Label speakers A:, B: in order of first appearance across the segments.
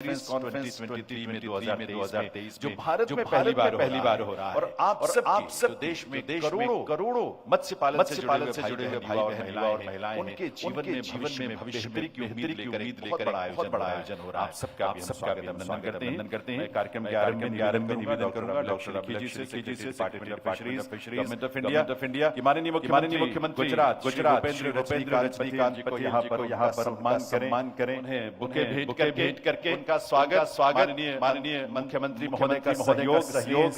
A: Conference 2023 में 2023 जो भारत में पहली बार हो रहा है और आप सब देश में करोड़ों मत्स्य पालन से जुड़े हुए भाई और महिलाएं उनके जीवन में भविष्य की उम्मीद लेकर बहुत बड़ा आयोजन हो रहा है। आप सबका अभिनंदन करते हैं। कार्यक्रम के आरंभ में निवेदन करूंगा डॉक्टर अभिलेख जी से फिशरीज गवर्नमेंट ऑफ इंडिया की माननीय मुख्यमंत्री गुजरात भूपेंद्र रजनीकांत को यहाँ पर सम्मान करें, उन्हें बुके भेंट करके का स्वागत माननीय मुख्यमंत्री महोदय का सहयोग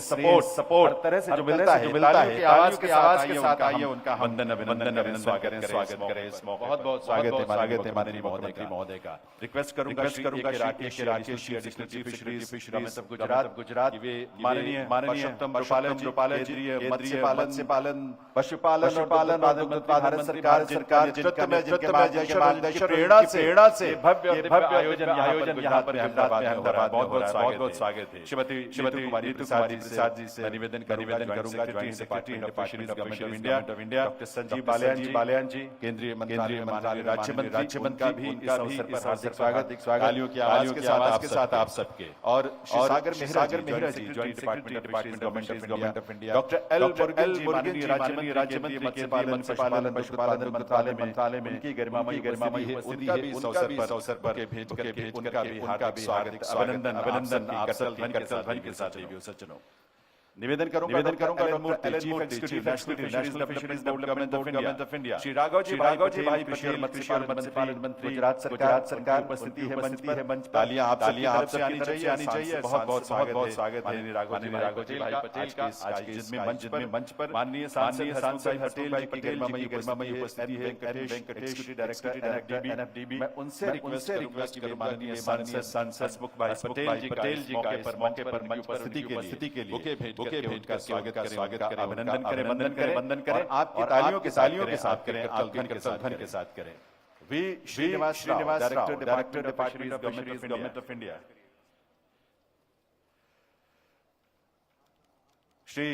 A: सपोर्ट तरह से जो मिलता है आवाज के साथ आइए उनका अभिनंदन स्वागत करें। इस मौके बहुत स्वागत है माननीय मुख्यमंत्री महोदय का। रिक्वेस्ट करूंगा राकेश फिशरीज गुजरात माननीय रूपालन जी मत्स्य पालन पशुपालन भारत सरकार जिनके मार्गदर्शन प्रेरणा से भव्य आयोजन यहाँ पर अहमदाबाद बहुत स्वागत है। श्रीमती प्रसाद जी से निवेदन करूंगा joint secretary fisheries government of India doctor Sanjeev Balyan ji केंद्रीय मंत्रालय राज्य मंत्री भी इस अवसर पर हार्दिक स्वागत तालियों की आवाज के साथ आप सबके और Sagar Mehra ji joint department government of India doctor L Murugan ji राज्य मंत्री मत्स्य पालन पशुपालन मंत्रालय में उनकी गरिमामयी उनका भी इस अवसर पर भेंट करके उनका भी हार्दिक स्वागत अभिनंदन आप सब ध्वनि के साथ सज्जनों। निवेदन करूंगा chief executive national fisheries government of India Shri Raghav ji bhai Patel मत्स्य पालन मंत्री गुजरात सरकार उपस्थिति है मंच तालियां आप से आनी चाहिए। बहुत स्वागत है राघव जी भाई पटेल का आज के मंच पर माननीय सांसद पटेल की गरिमामयी उपस्थिति है। वेंकटेश डायरेक्टर एनएफडीबी मैं उनसे रिक्वेस्ट करूं माननीय सांसद हसमुख भाई पटेल जी का इस मौके पर उपस्थिति के लिए बुके भेंट कर स्वागत करें, अभिनंदन करें आपकी तालियों के साथ करें, धन के साथ करें। V Srinivas Rao director department of fisheries government of India Shri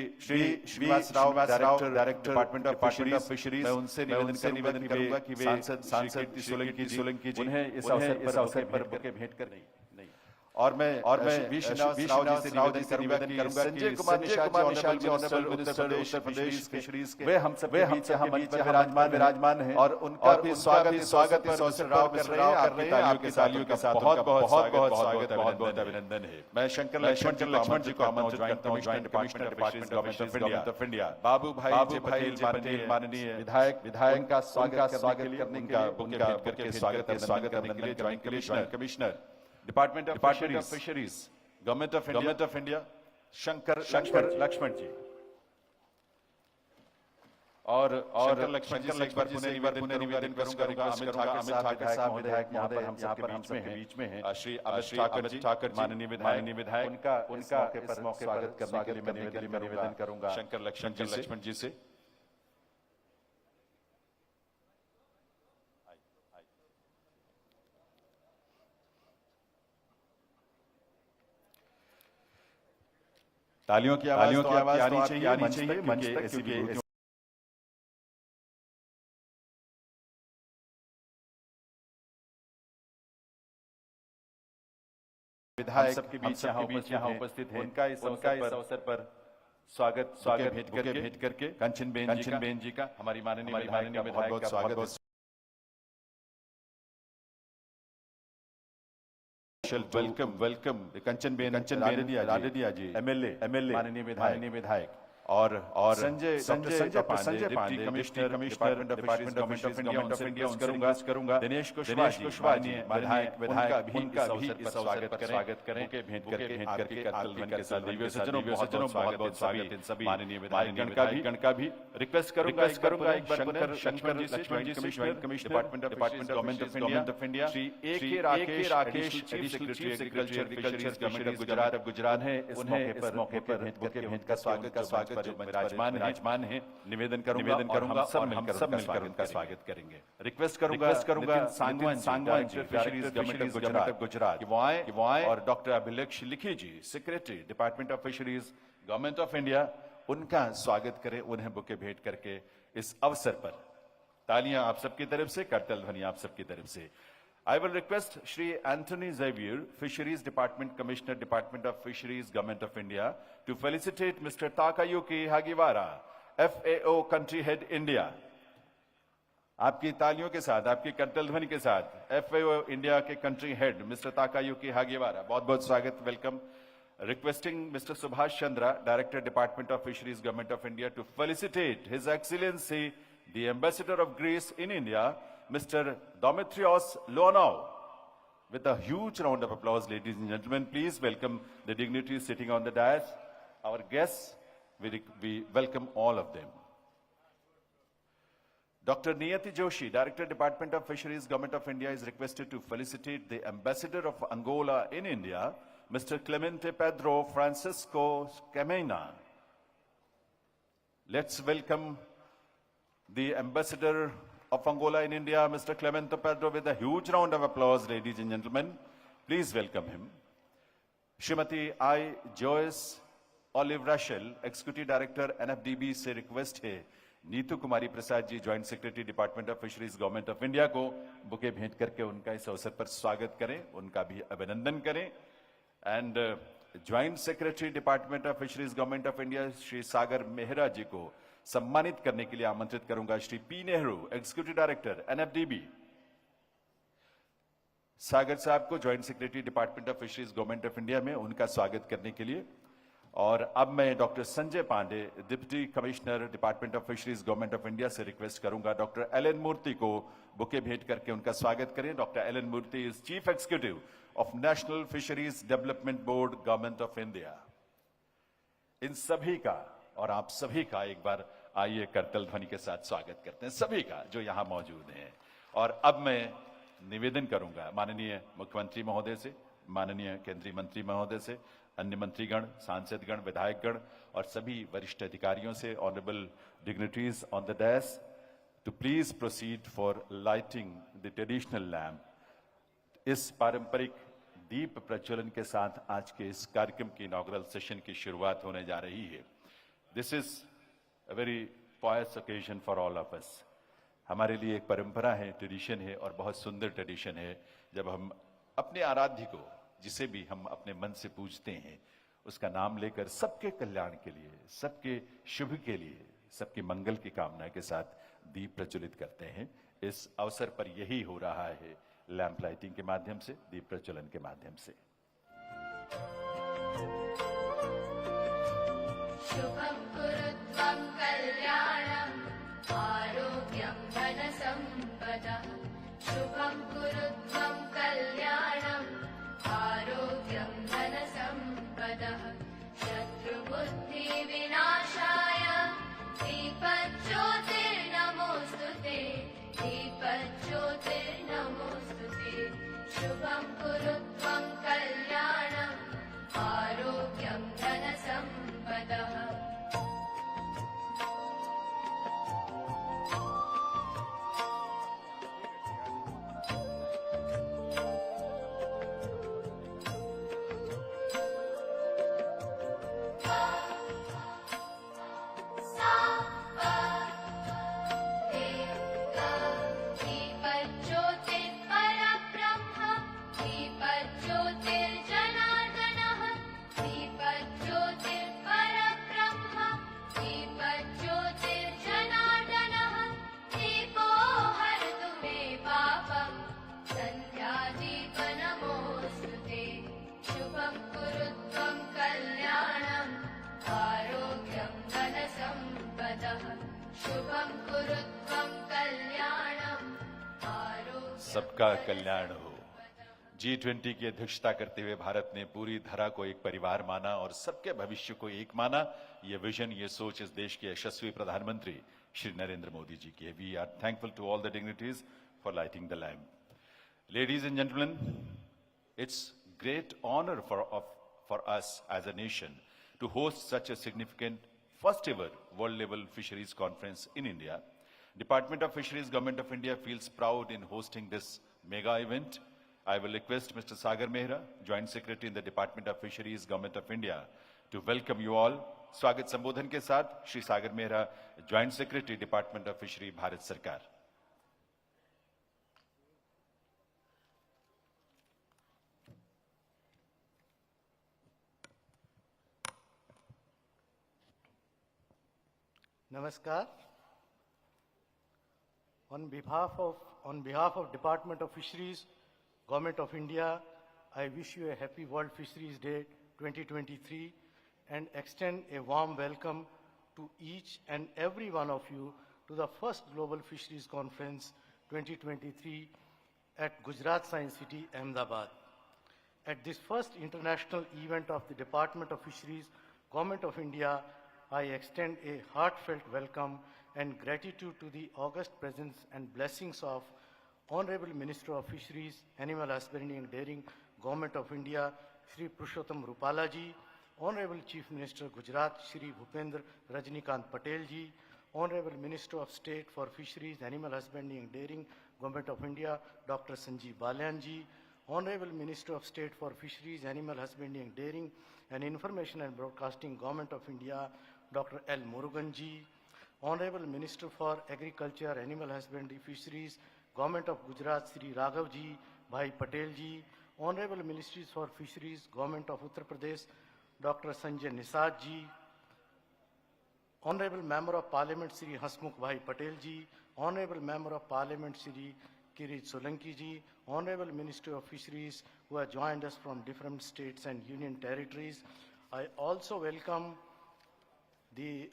A: Srinivas Rao director department of fisheries मैं उनसे निवेदन करूंगा कि वे सांसद सोलंकी जी उन्हें इस अवसर पर बुके भेंट कर नहीं और मैं श्रीनिवास राव जी से निवेदन करूंगा संजय कुमार निशाल जी ऑनरेबल उत्तर प्रदेश फिशरीज के वे हम सब विराजमान हैं और उनका भी स्वागत इस अवसर राव कर रहे हैं आपकी तालियों के साथ बहुत स्वागत अभिनंदन है। मैं शंकर लक्ष्मण जी को आमंत्रित करता हूं joint department government of India Babu Bhai Patel माननीय विधायक का स्वागत करने के लिए स्वागत करने के लिए joint commissioner department of fisheries government of India Shankar Lakshman ji और लक्ष्मण एक बार निवेदन करूंगा अमित ठाकर साहब विधायक यहाँ पर हम सबके बीच में हैं श्री अमित ठाकर माननीय विधायक उनका मौके पर स्वागत करने के लिए मैं निवेदन करूंगा शंकर लक्ष्मण जी से। तालियों की आवाज आनी चाहिए मंच तक विधायक सबके बीच यहाँ उपस्थित है उनका इस अवसर पर स्वागत भेंट करके कंचन बेन जी का हमारी माननीय विधायक का बहुत वेलकम कंचन बेन राडेडिया जी एमएलए माननीय विधायक और Sanjay Pandey commissioner department of India करूंगा दिनेश कुशवाहा जी विधायक उनका भी इस अवसर पर स्वागत करें भेंट करके के साथ सज्जनों बहुत स्वागत इन सभी माननीय विधायकगण का भी रिक्वेस्ट करूंगा एक बार शंकर जी से joint commissioner department government of India Shri A Rakesh chief agriculture fisheries government of Gujarat है उन्हें इस मौके पर भेंट का स्वागत जो विराजमान है निवेदन करूंगा हम सब मिलकर उनका स्वागत करेंगे। रिक्वेस्ट करूंगा Sangwan fisheries government of Gujarat वो आए और doctor Abhilekh Likhi ji secretary department of fisheries government of India उनका स्वागत करें, उन्हें बुके भेंट करके इस अवसर पर तालियां आप सबकी तरफ से, करतल ध्वनि आप सबकी तरफ से। I will request Shri Anthony Xavier, Fisheries Department Commissioner, Department of Fisheries, Government of India, to felicitate Mr. Takayuki Hagiwara, FAO Country Head, India. आपकी तालियों के साथ, आपकी करतल ध्वनि के साथ FAO इंडिया के कंट्री हेड मिस्टर ताकायुकी हागेवारा, बहुत बहुत स्वागत, welcome. Requesting Mr. Subhash Chandra, Director, Department of Fisheries, Government of India, to felicitate His Excellency, the Ambassador of Greece in India, Mr. Dimitrios Loanou. With a huge round of applause, ladies and gentlemen, please welcome the dignitaries sitting on the dais. Our guests, we welcome all of them. Dr. Niyati Joshi, Director, Department of Fisheries, Government of India, is requested to felicitate the Ambassador of Angola in India, Mr. Clemente Pedro Francisco Camena. Let's welcome the Ambassador of Angola in India, Mr. Clemente Pedro, with a huge round of applause, ladies and gentlemen. Please welcome him. Shrimati I. Joyce Olive Rachel, Executive Director, NFDB, से request है Neetu Kumari Prasad ji, joint secretary, department of fisheries, government of India, को bouquet भेंट करके उनका इस अवसर पर स्वागत करें, उनका भी अभिनंदन करें. And joint secretary, department of fisheries, government of India, Shri Sagar Mehra ji को सम्मानित करने के लिए आमंत्रित करूंगा. Shri P Nehru, executive director, NFDB. Sagar साहब को joint secretary, department of fisheries, government of India में उनका स्वागत करने के लिए. और अब मैं doctor Sanjay Pandey, deputy commissioner, department of fisheries, government of India, से रिक्वेस्ट करूंगा डॉक्टर एलन मूर्ति को बुके भेंट करके उनका स्वागत करें. Doctor L N Murthy is chief executive of national fisheries development board, government of India. इन सभी का और आप सभी का एक बार आइए करतल ध्वनि के साथ स्वागत करते हैं, सभी का जो यहां मौजूद हैं. और अब मैं निवेदन करूंगा माननीय मुख्यमंत्री महोदय से, माननीय केंद्रीय मंत्री महोदय से, अन्य मंत्रीगण, सांसदगण, विधायकगण और सभी वरिष्ठ अधिकारियों से, honourable dignitaries on the dais, to please proceed for lighting the traditional lamp. इस पारंपरिक दीप प्रज्वलन के साथ आज के इस कार्यक्रम की इनॉग्रल सेशन की शुरुआत होने जा रही है. This is a very pious occasion for all of us. हमारे लिए एक परंपरा है, ट्रेडिशन है, और बहुत सुंदर ट्रेडिशन है जब हम अपने आराध्य को, जिसे भी हम अपने मन से पूजते हैं, उसका नाम लेकर सबके कल्याण के लिए, सबके शुभ के लिए, सबके मंगल की कामना के साथ दीप प्रज्वलित करते हैं. इस अवसर पर यही हो रहा है, लैंप लाइटिंग के माध्यम से, दीप प्रज्वलन के माध्यम से.
B: शुभं कुरुत्वं कल्याणं आरोग्यं धनसम्पदः. शुभं कुरुत्वं कल्याणं आरोग्यं धनसम्पदः. शत्रुबुद्धिविनाशाय दीपज्योतिर्नमोऽस्तुते, दीपज्योतिर्नमोऽस्तुते. शुभं कुरुत्वं कल्याणं आरोग्यं धनसम्पदः.
A: सबका कल्याण हो. G20 की अध्यक्षता करते हुए भारत ने पूरी धरा को एक परिवार माना और सबके भविष्य को एक माना. ये विजन, ये सोच इस देश के यशस्वी प्रधानमंत्री श्री नरेंद्र मोदी जी की है. We are thankful to all the dignitaries for lighting the lamp. Ladies and gentleman, it's great honour for us as a nation to host such a significant first ever world level fisheries conference in India. Department of Fisheries, Government of India feels proud in hosting this mega event. I will request Mr. Sagar Mehra, Joint Secretary in the Department of Fisheries, Government of India, to welcome you all. स्वागत संबोधन के साथ Shri Sagar Mehra, Joint Secretary, Department of Fishery, Bharat सरकार.
C: Namaskar. On behalf of Department of Fisheries, Government of India, I wish you a happy World Fisheries Day 2023 and extend a warm welcome to each and every one of you to the first Global Fisheries Conference 2023 at Gujarat Science City, Ahmedabad. At this first international event of the Department of Fisheries, Government of India, I extend a heartfelt welcome and gratitude to the august presence and blessings of Honorable Minister of Fisheries, Animal Husbandry and Dairying, Government of India, Shri Purushottam Rupala ji, Honorable Chief Minister Gujarat, Shri Bhupendra Rajnikant Patel ji, Honorable Minister of State for Fisheries, Animal Husbandry and Dairying, Government of India, Dr. Sanjeev Balyan ji, Honorable Minister of State for Fisheries, Animal Husbandry and Dairying and Information and Broadcasting, Government of India, Dr. L. Murugan ji, Honorable Minister for Agriculture, Animal Husbandry, Fisheries, Government of Gujarat, Sri Raghav ji, Bhai Patel ji, Honorable Ministries for Fisheries, Government of Uttar Pradesh, Dr. Sanjay Nisad ji, Honorable Member of Parliament, Sri Hasmukh Bhai Patel ji, Honorable Member of Parliament, Sri Kirit Solanki ji, Honorable Minister of Fisheries, who have joined us from different states and union territories. I also welcome the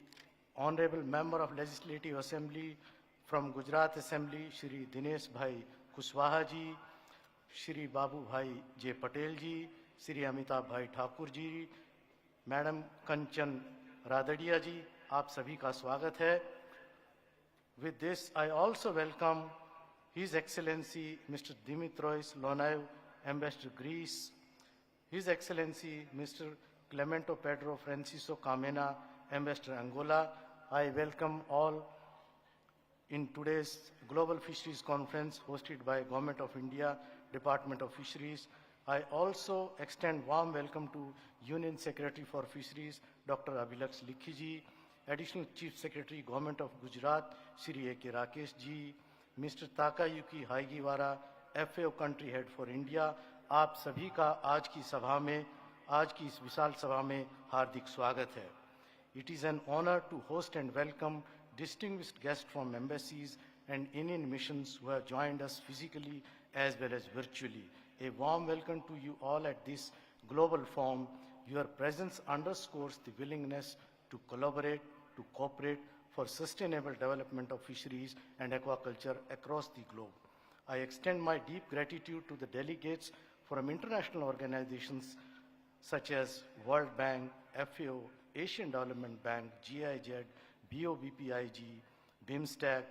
C: Honorable Member of Legislative Assembly from Gujarat Assembly, Shri Dinesh Bhai Kushwaha ji, Shri Babu Bhai J. Patel ji, Shri Amitabh Bhai Thakur ji, Madam Kanchan Radadia ji, आप सभी का स्वागत है. With this, I also welcome His Excellency Mr. Dimitrios Lonaev, Ambassador Greece, His Excellency Mr. Clemento Pedro Francisco Camena, Ambassador Angola. I welcome all in today's Global Fisheries Conference hosted by Government of India, Department of Fisheries. I also extend warm welcome to Union Secretary for Fisheries, Dr. Abhilaks Likhi ji, Additional Chief Secretary, Government of Gujarat, Shri A.K. Rakesh ji, Mr. Takayuki Haigiwara, FAO Country Head for India. आप सभी का आज की सभा में, आज की इस विशाल सभा में हार्दिक स्वागत है. It is an honor to host and welcome distinguished guests from embassies and Indian missions who have joined us physically as well as virtually. A warm welcome to you all at this global forum. Your presence underscores the willingness to collaborate, to cooperate for sustainable development of fisheries and aquaculture across the globe. I extend my deep gratitude to the delegates from international organizations such as World Bank, FAO, Asian Development Bank, GIZ, BOBPIG, BIMSTEC.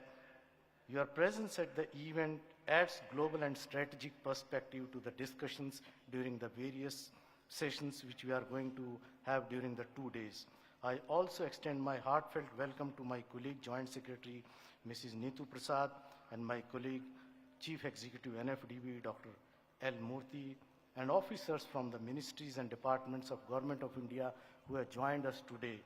C: Your presence at the event adds global and strategic perspective to the discussions during the various sessions which we are going to have during the 2 days. I also extend my heartfelt welcome to my colleague, Joint Secretary, Mrs. Neetu Prasad, and my colleague, Chief Executive NFDB, Dr. L. Murthy, and officers from the ministries and departments of Government of India who have joined us today.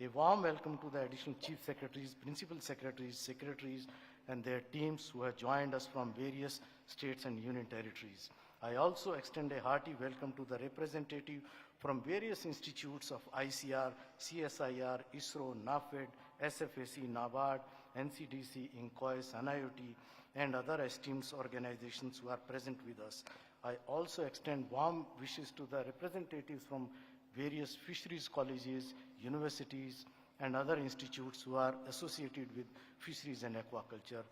C: A warm welcome to the additional Chief Secretaries, Principal Secretaries, Secretaries, and their teams who have joined us from various states and union territories. I also extend a hearty welcome to the representative from various institutes of ICR, CSIR, ISRO, NAFED, SFAC, NABARD, NCDC, INCOIS, NIOT, and other esteemed organizations who are present with us. I also extend warm wishes to the representatives from various fisheries colleges, universities, and other institutes who are associated with fisheries and aquaculture.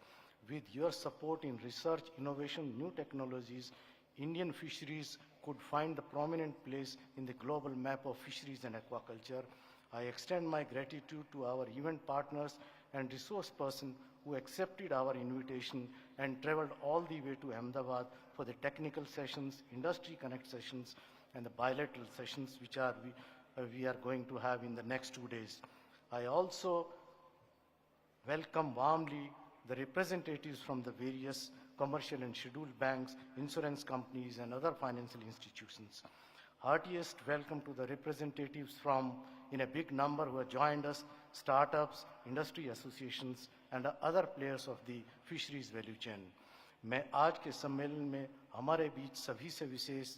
C: With your support in research, innovation, new technologies, Indian fisheries could find the prominent place in the global map of fisheries and aquaculture. I extend my gratitude to our event partners and resource person who accepted our invitation and traveled all the way to Ahmedabad for the technical sessions, industry connect sessions, and the bilateral sessions which we are going to have in the next 2 days. I also welcome warmly the representatives from the various commercial and scheduled banks, insurance companies, and other financial institutions. Heartiest welcome to the representatives from, in a big number, who have joined us, startups, industry associations, and other players of the fisheries value chain. मैं आज के सम्मेलन में हमारे बीच सभी से विशेष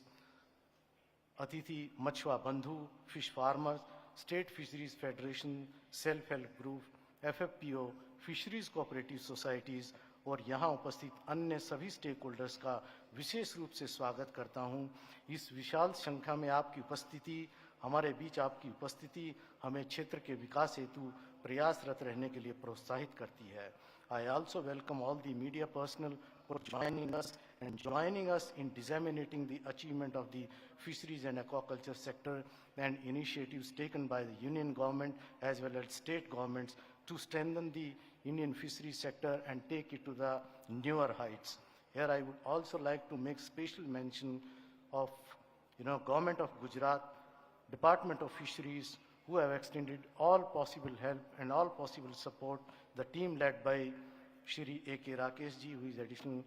C: अतिथि मछुआ बंधु, fish farmers, state fisheries federation, self help group, FFPO, fisheries cooperative societies और यहाँ उपस्थित अन्य सभी स्टेक होल्डर्स का विशेष रूप से स्वागत करता हूँ। इस विशाल संख्या में आपकी उपस्थिति, हमारे बीच आपकी उपस्थिति हमें क्षेत्र के विकास हेतु प्रयासरत रहने के लिए प्रोत्साहित करती है। I also welcome all the media personnel for joining us in disseminating the achievement of the fisheries and aquaculture sector and initiatives taken by the Union government as well as state governments to strengthen the Indian fisheries sector and take it to the newer heights. Here I would also like to make special mention of, Government of Gujarat, Department of Fisheries, who have extended all possible help and all possible support. The team led by Shri A.K. Rakesh ji, who is Additional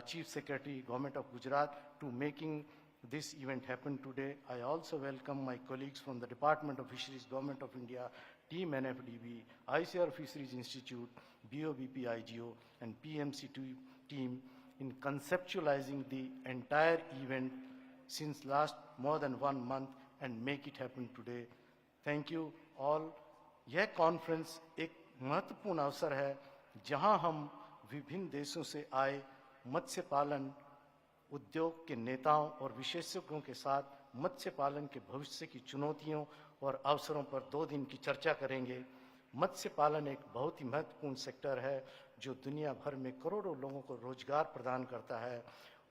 C: Chief Secretary, Government of Gujarat, to making this event happen today. I also welcome my colleagues from the Department of Fisheries, Government of India, Team NFDB, ICR Fisheries Institute, BOBP IGO, and PMC team in conceptualizing the entire event since last more than 1 month and make it happen today. Thank you all. यह conference एक महत्वपूर्ण अवसर है जहां हम विभिन्न देशों से आए मत्स्य पालन उद्योग के नेताओं और विशेषज्ञों के साथ मत्स्य पालन के भविष्य की चुनौतियों और अवसरों पर 2 दिन की चर्चा करेंगे। मत्स्य पालन एक बहुत ही महत्वपूर्ण सेक्टर है जो दुनिया भर में करोड़ों लोगों को रोजगार प्रदान करता है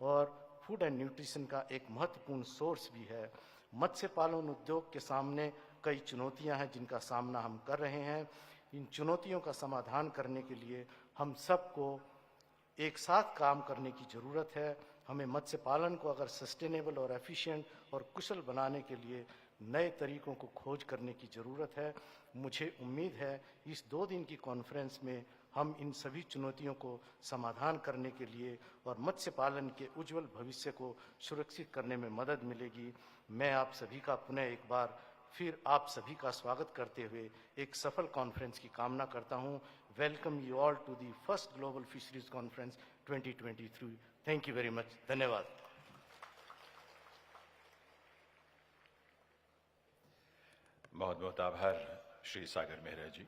C: और फूड एंड न्यूट्रिशन का एक महत्वपूर्ण सोर्स भी है। मत्स्य पालन उद्योग के सामने कई चुनौतियां हैं जिनका सामना हम कर रहे हैं। इन चुनौतियों का समाधान करने के लिए हम सबको एक साथ काम करने की ज़रूरत है। हमें मत्स्य पालन को अगर सस्टेनेबल और एफिशिएंट और कुशल बनाने के लिए नए तरीकों को खोज करने की ज़रूरत है। मुझे उम्मीद है इस 2 दिन की कॉन्फ्रेंस में हम इन सभी चुनौतियों को समाधान करने के लिए और मत्स्य पालन के उज्जवल भविष्य को सुरक्षित करने में मदद मिलेगी। मैं आप सभी का पुनः एक बार फिर आप सभी का स्वागत करते हुए एक सफल कॉन्फ्रेंस की कामना करता हूं। Welcome you all to the first global fisheries conference 2023। Thank you very much. धन्यवाद।
A: बहुत बहुत आभार श्री सागर मेहरा जी,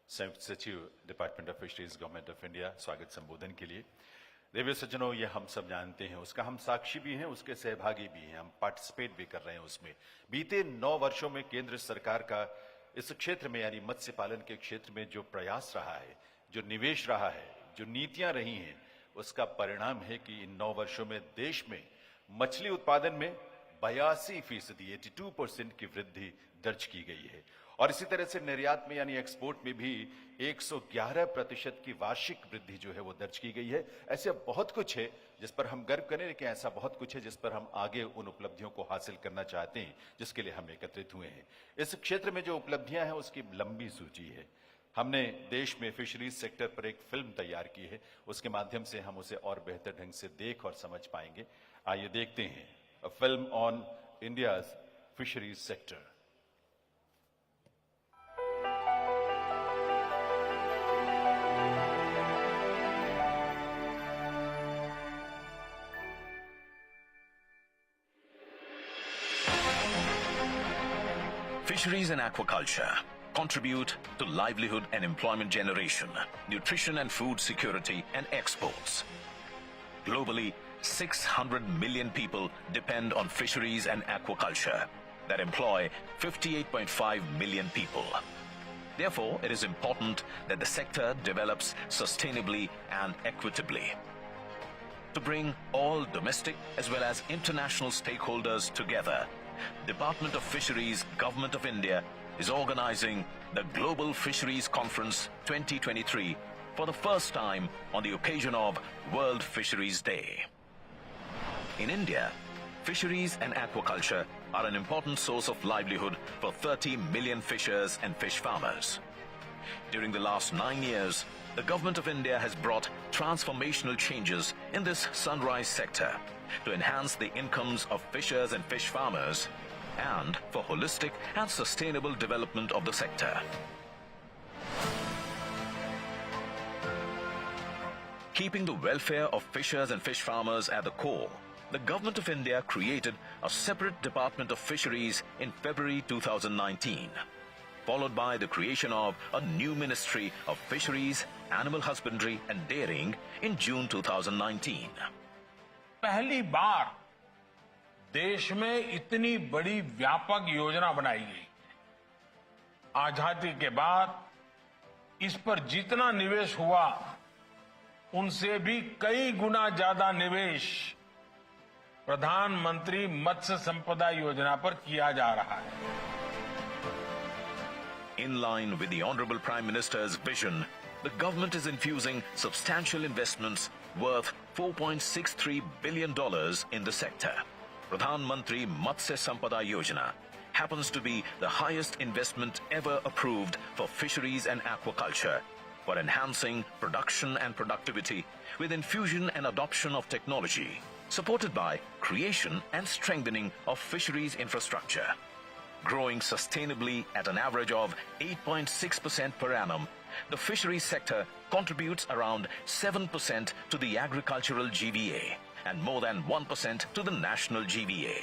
A: संयुक्त सचिव department of fisheries, government of India, स्वागत संबोधन के लिए। देवी सज्जनों, ये हम सब जानते हैं, उसका हम साक्षी भी हैं, उसके सहभागी भी हैं, हम पार्टिसिपेट भी कर रहे हैं उसमें। बीते 9 वर्षों में केंद्र सरकार का इस क्षेत्र में यानी मत्स्य पालन के क्षेत्र में जो प्रयास रहा है, जो निवेश रहा है, जो नीतियां रही हैं, उसका परिणाम है कि इन 9 वर्षों में देश में मछली उत्पादन में 82% 82% की वृद्धि दर्ज की गई है और इसी तरह से निर्यात में यानी एक्सपोर्ट में भी 111% की वार्षिक वृद्धि जो है वो दर्ज की गई है। ऐसे बहुत कुछ है जिस पर हम गर्व करें, लेकिन ऐसा बहुत कुछ है जिस पर हम आगे उन उपलब्धियों को हासिल करना चाहते हैं जिसके लिए हम एकत्रित हुए हैं। इस क्षेत्र में जो उपलब्धियां हैं उसकी लंबी सूची है। हमने देश में फिशरीज सेक्टर पर एक फिल्म तैयार की है, उसके माध्यम से हम उसे और बेहतर ढंग से देख और समझ पाएंगे। आइए देखते हैं a film on India's fisheries sector.
D: Fisheries and aquaculture contribute to livelihood and employment generation, nutrition and food security, and exports. Globally, 600 million people depend on fisheries and aquaculture that employ 58.5 million people. Therefore, it is important that the sector develops sustainably and equitably. To bring all domestic as well as international stakeholders together, Department of Fisheries, Government of India is organizing the Global Fisheries Conference 2023 for the first time on the occasion of World Fisheries Day. In India, fisheries and aquaculture are an important source of livelihood for 30 million fishers and fish farmers. During the last 9 years, the Government of India has brought transformational changes in this sunrise sector to enhance the incomes of fishers and fish farmers and for holistic and sustainable development of the sector. Keeping the welfare of fishers and fish farmers at the core, the Government of India created a separate Department of Fisheries in February 2019. followed by the creation of a new Ministry of Fisheries, Animal Husbandry and Dairying in June 2019.
E: पहली बार देश में इतनी बड़ी व्यापक योजना बनाई गई। आजादी के बाद इस पर जितना निवेश हुआ उनसे भी कई गुना ज्यादा निवेश प्रधानमंत्री मत्स्य संपदा योजना पर किया जा रहा है।
D: In line with the Honorable Prime Minister's vision, the government is infusing substantial investments worth $4.63 billion in the sector. Pradhan Mantri Matsya Sampada Yojana happens to be the highest investment ever approved for fisheries and aquaculture, for enhancing production and productivity with infusion and adoption of technology, supported by creation and strengthening of fisheries infrastructure. Growing sustainably at an average of 8.6% per annum, the fisheries sector contributes around 7% to the agricultural GVA and more than 1% to the national GVA.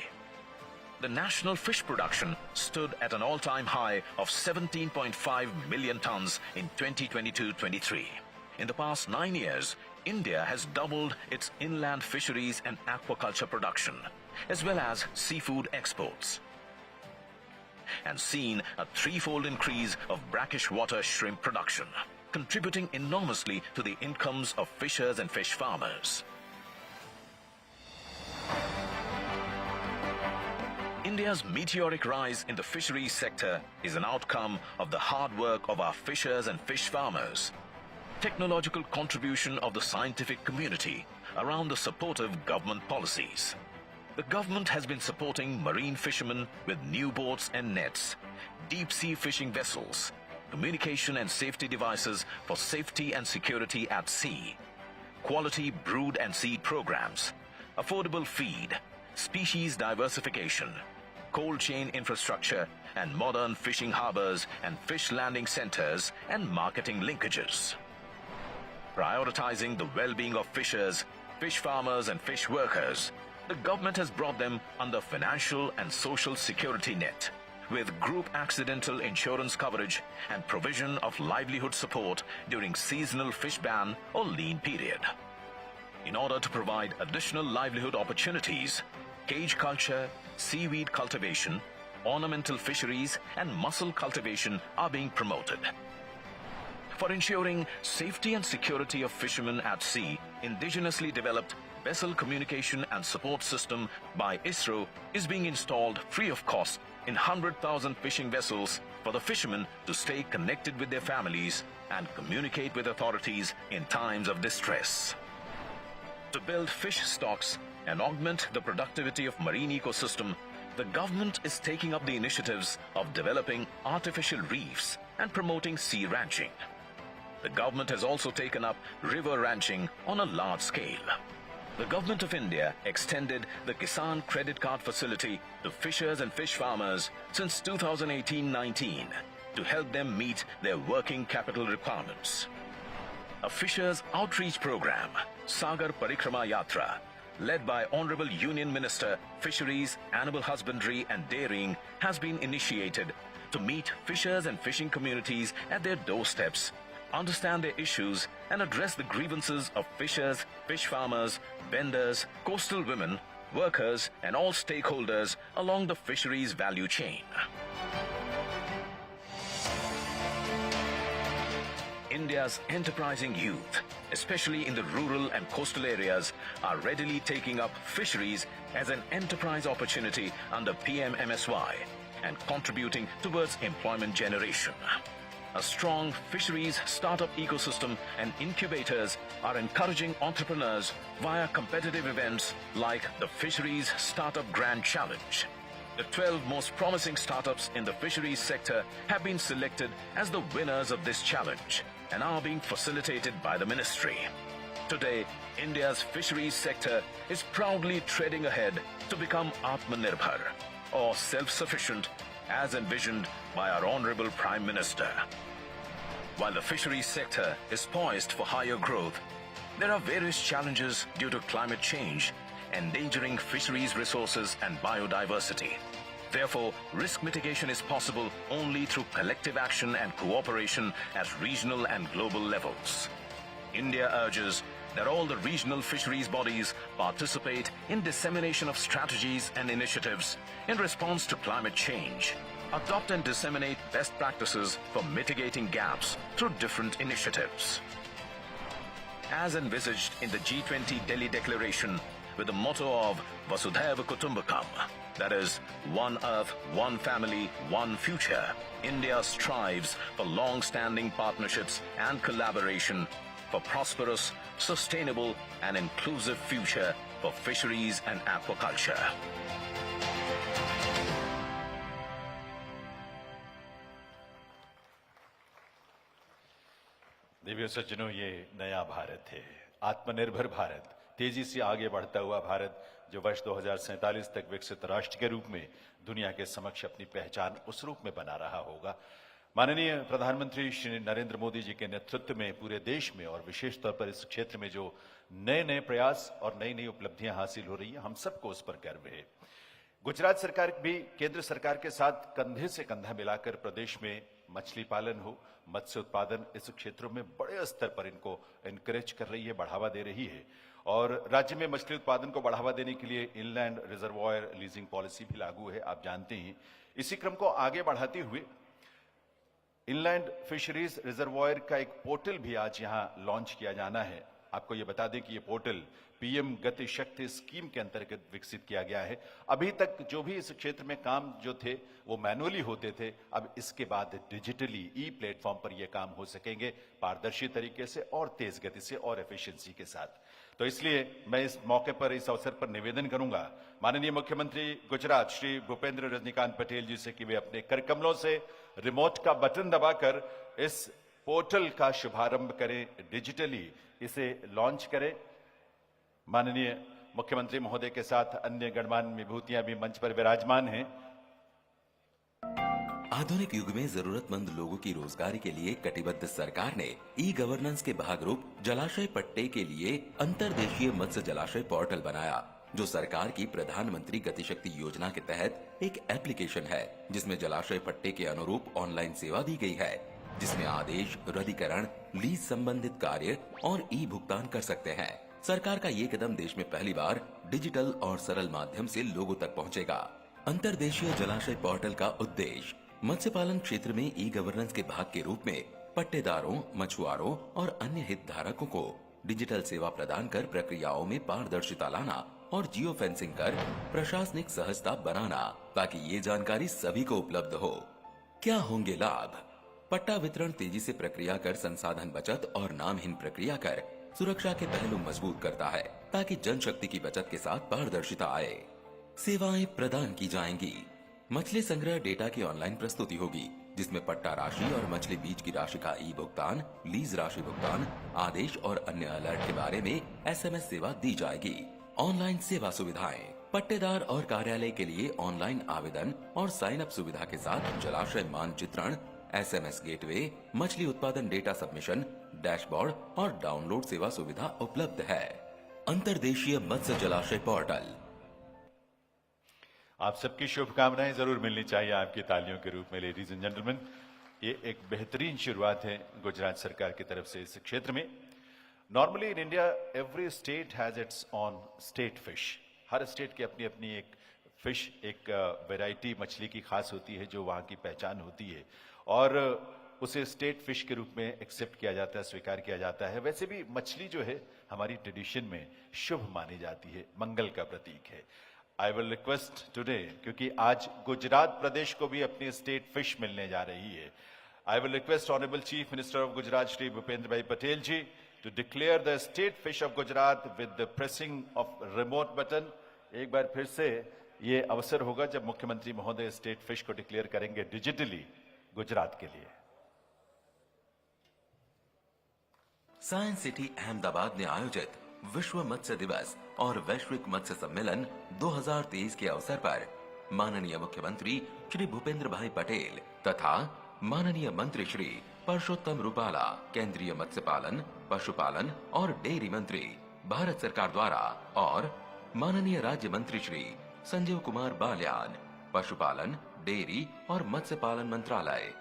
D: The national fish production stood at an all-time high of 17.5 million tons in 2022-23. In the past 9 years, India has doubled its inland fisheries and aquaculture production, as well as seafood exports, and seen a threefold increase of brackish water shrimp production, contributing enormously to the incomes of fishers and fish farmers. India's meteoric rise in the fisheries sector is an outcome of the hard work of our fishers and fish farmers, technological contribution of the scientific community around the supportive government policies. The government has been supporting marine fishermen with new boats and nets, deep-sea fishing vessels, communication and safety devices for safety and security at sea, quality brood and seed programs, affordable feed, species diversification, cold chain infrastructure, and modern fishing harbors and fish landing centers and marketing linkages. Prioritizing the well-being of fishers, fish farmers and fish workers, the government has brought them under financial and social security net with group accidental insurance coverage and provision of livelihood support during seasonal fish ban or lean period. In order to provide additional livelihood opportunities, cage culture, seaweed cultivation, ornamental fisheries and mussel cultivation are being promoted. For ensuring safety and security of fishermen at sea, indigenously developed vessel communication and support system by ISRO is being installed free of cost in 100,000 fishing vessels for the fishermen to stay connected with their families and communicate with authorities in times of distress. To build fish stocks and augment the productivity of marine ecosystem, the government is taking up the initiatives of developing artificial reefs and promoting sea ranching. The government has also taken up river ranching on a large scale. The Government of India extended the Kisan Credit Card facility to fishers and fish farmers since 2018-19 to help them meet their working capital requirements. A fishers outreach program, Sagar Parikrama Yatra, led by Honorable Union Minister, Fisheries, Animal Husbandry and Dairying, has been initiated to meet fishers and fishing communities at their doorsteps, understand their issues and address the grievances of fishers, fish farmers, vendors, coastal women, workers and all stakeholders along the fisheries value chain. India's enterprising youth, especially in the rural and coastal areas, are readily taking up fisheries as an enterprise opportunity under PMMSY and contributing towards employment generation. A strong fisheries startup ecosystem and incubators are encouraging entrepreneurs via competitive events like the Fisheries Startup Grand Challenge. The 12 most promising startups in the fisheries sector have been selected as the winners of this challenge and are being facilitated by the ministry. Today, India's fisheries sector is proudly treading ahead to become Atmanirbhar, or self-sufficient, as envisioned by our Honorable Prime Minister. While the fisheries sector is poised for higher growth, there are various challenges due to climate change, endangering fisheries resources and biodiversity. Therefore, risk mitigation is possible only through collective action and cooperation at regional and global levels. India urges that all the regional fisheries bodies participate in dissemination of strategies and initiatives in response to climate change, adopt and disseminate best practices for mitigating gaps through different initiatives. As envisaged in the G20 Delhi Declaration with the motto of Vasudhaiva Kutumbakam, that is, one earth, one family, one future, India strives for long-standing partnerships and collaboration for prosperous, sustainable and inclusive future for fisheries and aquaculture.
A: Divya सज्जनों, ये नया भारत है, आत्मनिर्भर भारत, तेजी से आगे बढ़ता हुआ भारत, जो वर्ष 2047 तक विकसित राष्ट्र के रूप में दुनिया के समक्ष अपनी पहचान उस रूप में बना रहा होगा। माननीय प्रधानमंत्री श्री नरेंद्र मोदी जी के नेतृत्व में पूरे देश में और विशेष तौर पर इस क्षेत्र में जो नए नए प्रयास और नई नई उपलब्धियां हासिल हो रही हैं, हम सबको उस पर गर्व है। गुजरात सरकार भी केंद्र सरकार के साथ कंधे से कंधा मिलाकर प्रदेश में मछली पालन हो, मत्स्य उत्पादन, इस क्षेत्रों में बड़े स्तर पर इनको एनकरेज कर रही है, बढ़ावा दे रही है। और राज्य में मछली उत्पादन को बढ़ावा देने के लिए इनलैंड रिजर्वायर लीजिंग पॉलिसी भी लागू है, आप जानते हैं। इसी क्रम को आगे बढ़ाते हुए इनलैंड फिशरीज रिजर्वायर का एक पोर्टल भी आज यहां लॉन्च किया जाना है। आपको यह बता दें कि यह पोर्टल पीएम गति शक्ति स्कीम के अंतर्गत विकसित किया गया है। अभी तक जो भी इस क्षेत्र में काम जो थे वो मैनुअली होते थे, अब इसके बाद डिजिटली ई प्लेटफॉर्म पर यह काम हो सकेंगे, पारदर्शी तरीके से और तेज गति से और एफिशिएंसी के साथ। तो इसलिए मैं इस मौके पर, इस अवसर पर निवेदन करूंगा माननीय मुख्यमंत्री गुजरात श्री भूपेंद्र रजनीकांत पटेल जी से कि वे अपने करकमलों से रिमोट का बटन दबाकर इस पोर्टल का शुभारंभ करें, डिजिटली इसे लॉन्च करें। माननीय मुख्यमंत्री महोदय के साथ अन्य गणमान्य विभूतियां भी मंच पर विराजमान हैं।
F: आधुनिक युग में जरूरतमंद लोगों की रोजगारी के लिए कटिबद्ध सरकार ने ई गवर्नेंस के भागरूप जलाशय पट्टे के लिए अंतर्देशीय मत्स्य जलाशय पोर्टल बनाया, जो सरकार की प्रधानमंत्री गतिशक्ति योजना के तहत एक एप्लीकेशन है, जिसमें जलाशय पट्टे के अनुरूप ऑनलाइन सेवा दी गई है, जिसमें आदेश, रद्दीकरण, लीज संबंधित कार्य और ई भुगतान कर सकते हैं। सरकार का ये कदम देश में पहली बार डिजिटल और सरल माध्यम से लोगों तक पहुंचेगा। अंतर्देशीय जलाशय पोर्टल का उद्देश्य मत्स्य पालन क्षेत्र में ई गवर्नेंस के भाग के रूप में पट्टेदारों, मछुआरों और अन्य हितधारकों को डिजिटल सेवा प्रदान कर प्रक्रियाओं में पारदर्शिता लाना और जियो फेंसिंग कर प्रशासनिक सहजता बनाना, ताकि ये जानकारी सभी को उपलब्ध हो। क्या होंगे लाभ? पट्टा वितरण तेजी से प्रक्रिया कर संसाधन बचत और नामहीन प्रक्रिया कर सुरक्षा के पहलू मजबूत करता है, ताकि जनशक्ति की बचत के साथ पारदर्शिता आए। सेवाएं प्रदान की जाएंगी। मछली संग्रह डेटा की ऑनलाइन प्रस्तुति होगी, जिसमें पट्टा राशि और मछली बीज की राशि का ई भुगतान, लीज राशि भुगतान, आदेश और अन्य अलर्ट के बारे में SMS सेवा दी जाएगी। ऑनलाइन सेवा सुविधाएं, पट्टेदार और कार्यालय के लिए ऑनलाइन आवेदन और साइन अप सुविधा के साथ जलाशय मानचित्रण, SMS गेटवे, मछली उत्पादन डेटा सबमिशन, डैशबोर्ड और डाउनलोड सेवा सुविधा उपलब्ध है। अंतर्देशीय मत्स्य जलाशय पोर्टल।
A: आप सबकी शुभकामनाएं जरूर मिलनी चाहिए आपकी तालियों के रूप में, लेडीज एंड जेंटलमैन। ये एक बेहतरीन शुरुआत है गुजरात सरकार की तरफ से इस क्षेत्र में। Normally in India every state has its on state fish. Her state की अपनी अपनी एक फिश, एक वैरायटी मछली की खास होती है जो वहां की पहचान होती है, और उसे स्टेट फिश के रूप में एक्सेप्ट किया जाता है, स्वीकार किया जाता है। वैसे भी मछली जो है हमारी ट्रेडिशन में शुभ मानी जाती है, मंगल का प्रतीक है। आई विल रिक्वेस्ट टुडे, क्योंकि आज गुजरात प्रदेश को भी अपनी स्टेट फिश मिलने जा रही है, I will request honourable chief minister of Gujarat Shri Bhupendra bhai Patel ji to declare the state fish of Gujarat with the pressing of remote button. एक बार फिर से ये अवसर होगा जब मुख्यमंत्री महोदय स्टेट फिश को डिक्लेयर करेंगे डिजिटली गुजरात के लिए।
F: साइंस सिटी अहमदाबाद ने आयोजित विश्व मत्स्य दिवस और वैश्विक मत्स्य सम्मेलन 2023 के अवसर पर माननीय मुख्यमंत्री श्री भूपेंद्र भाई पटेल तथा माननीय मंत्री श्री परषोत्तम रूपाला, केंद्रीय मत्स्य पालन, पशुपालन और डेयरी मंत्री भारत सरकार द्वारा, और माननीय राज्य मंत्री श्री संजीव कुमार बाल्यान, पशुपालन, डेयरी और मत्स्य पालन मंत्रालय।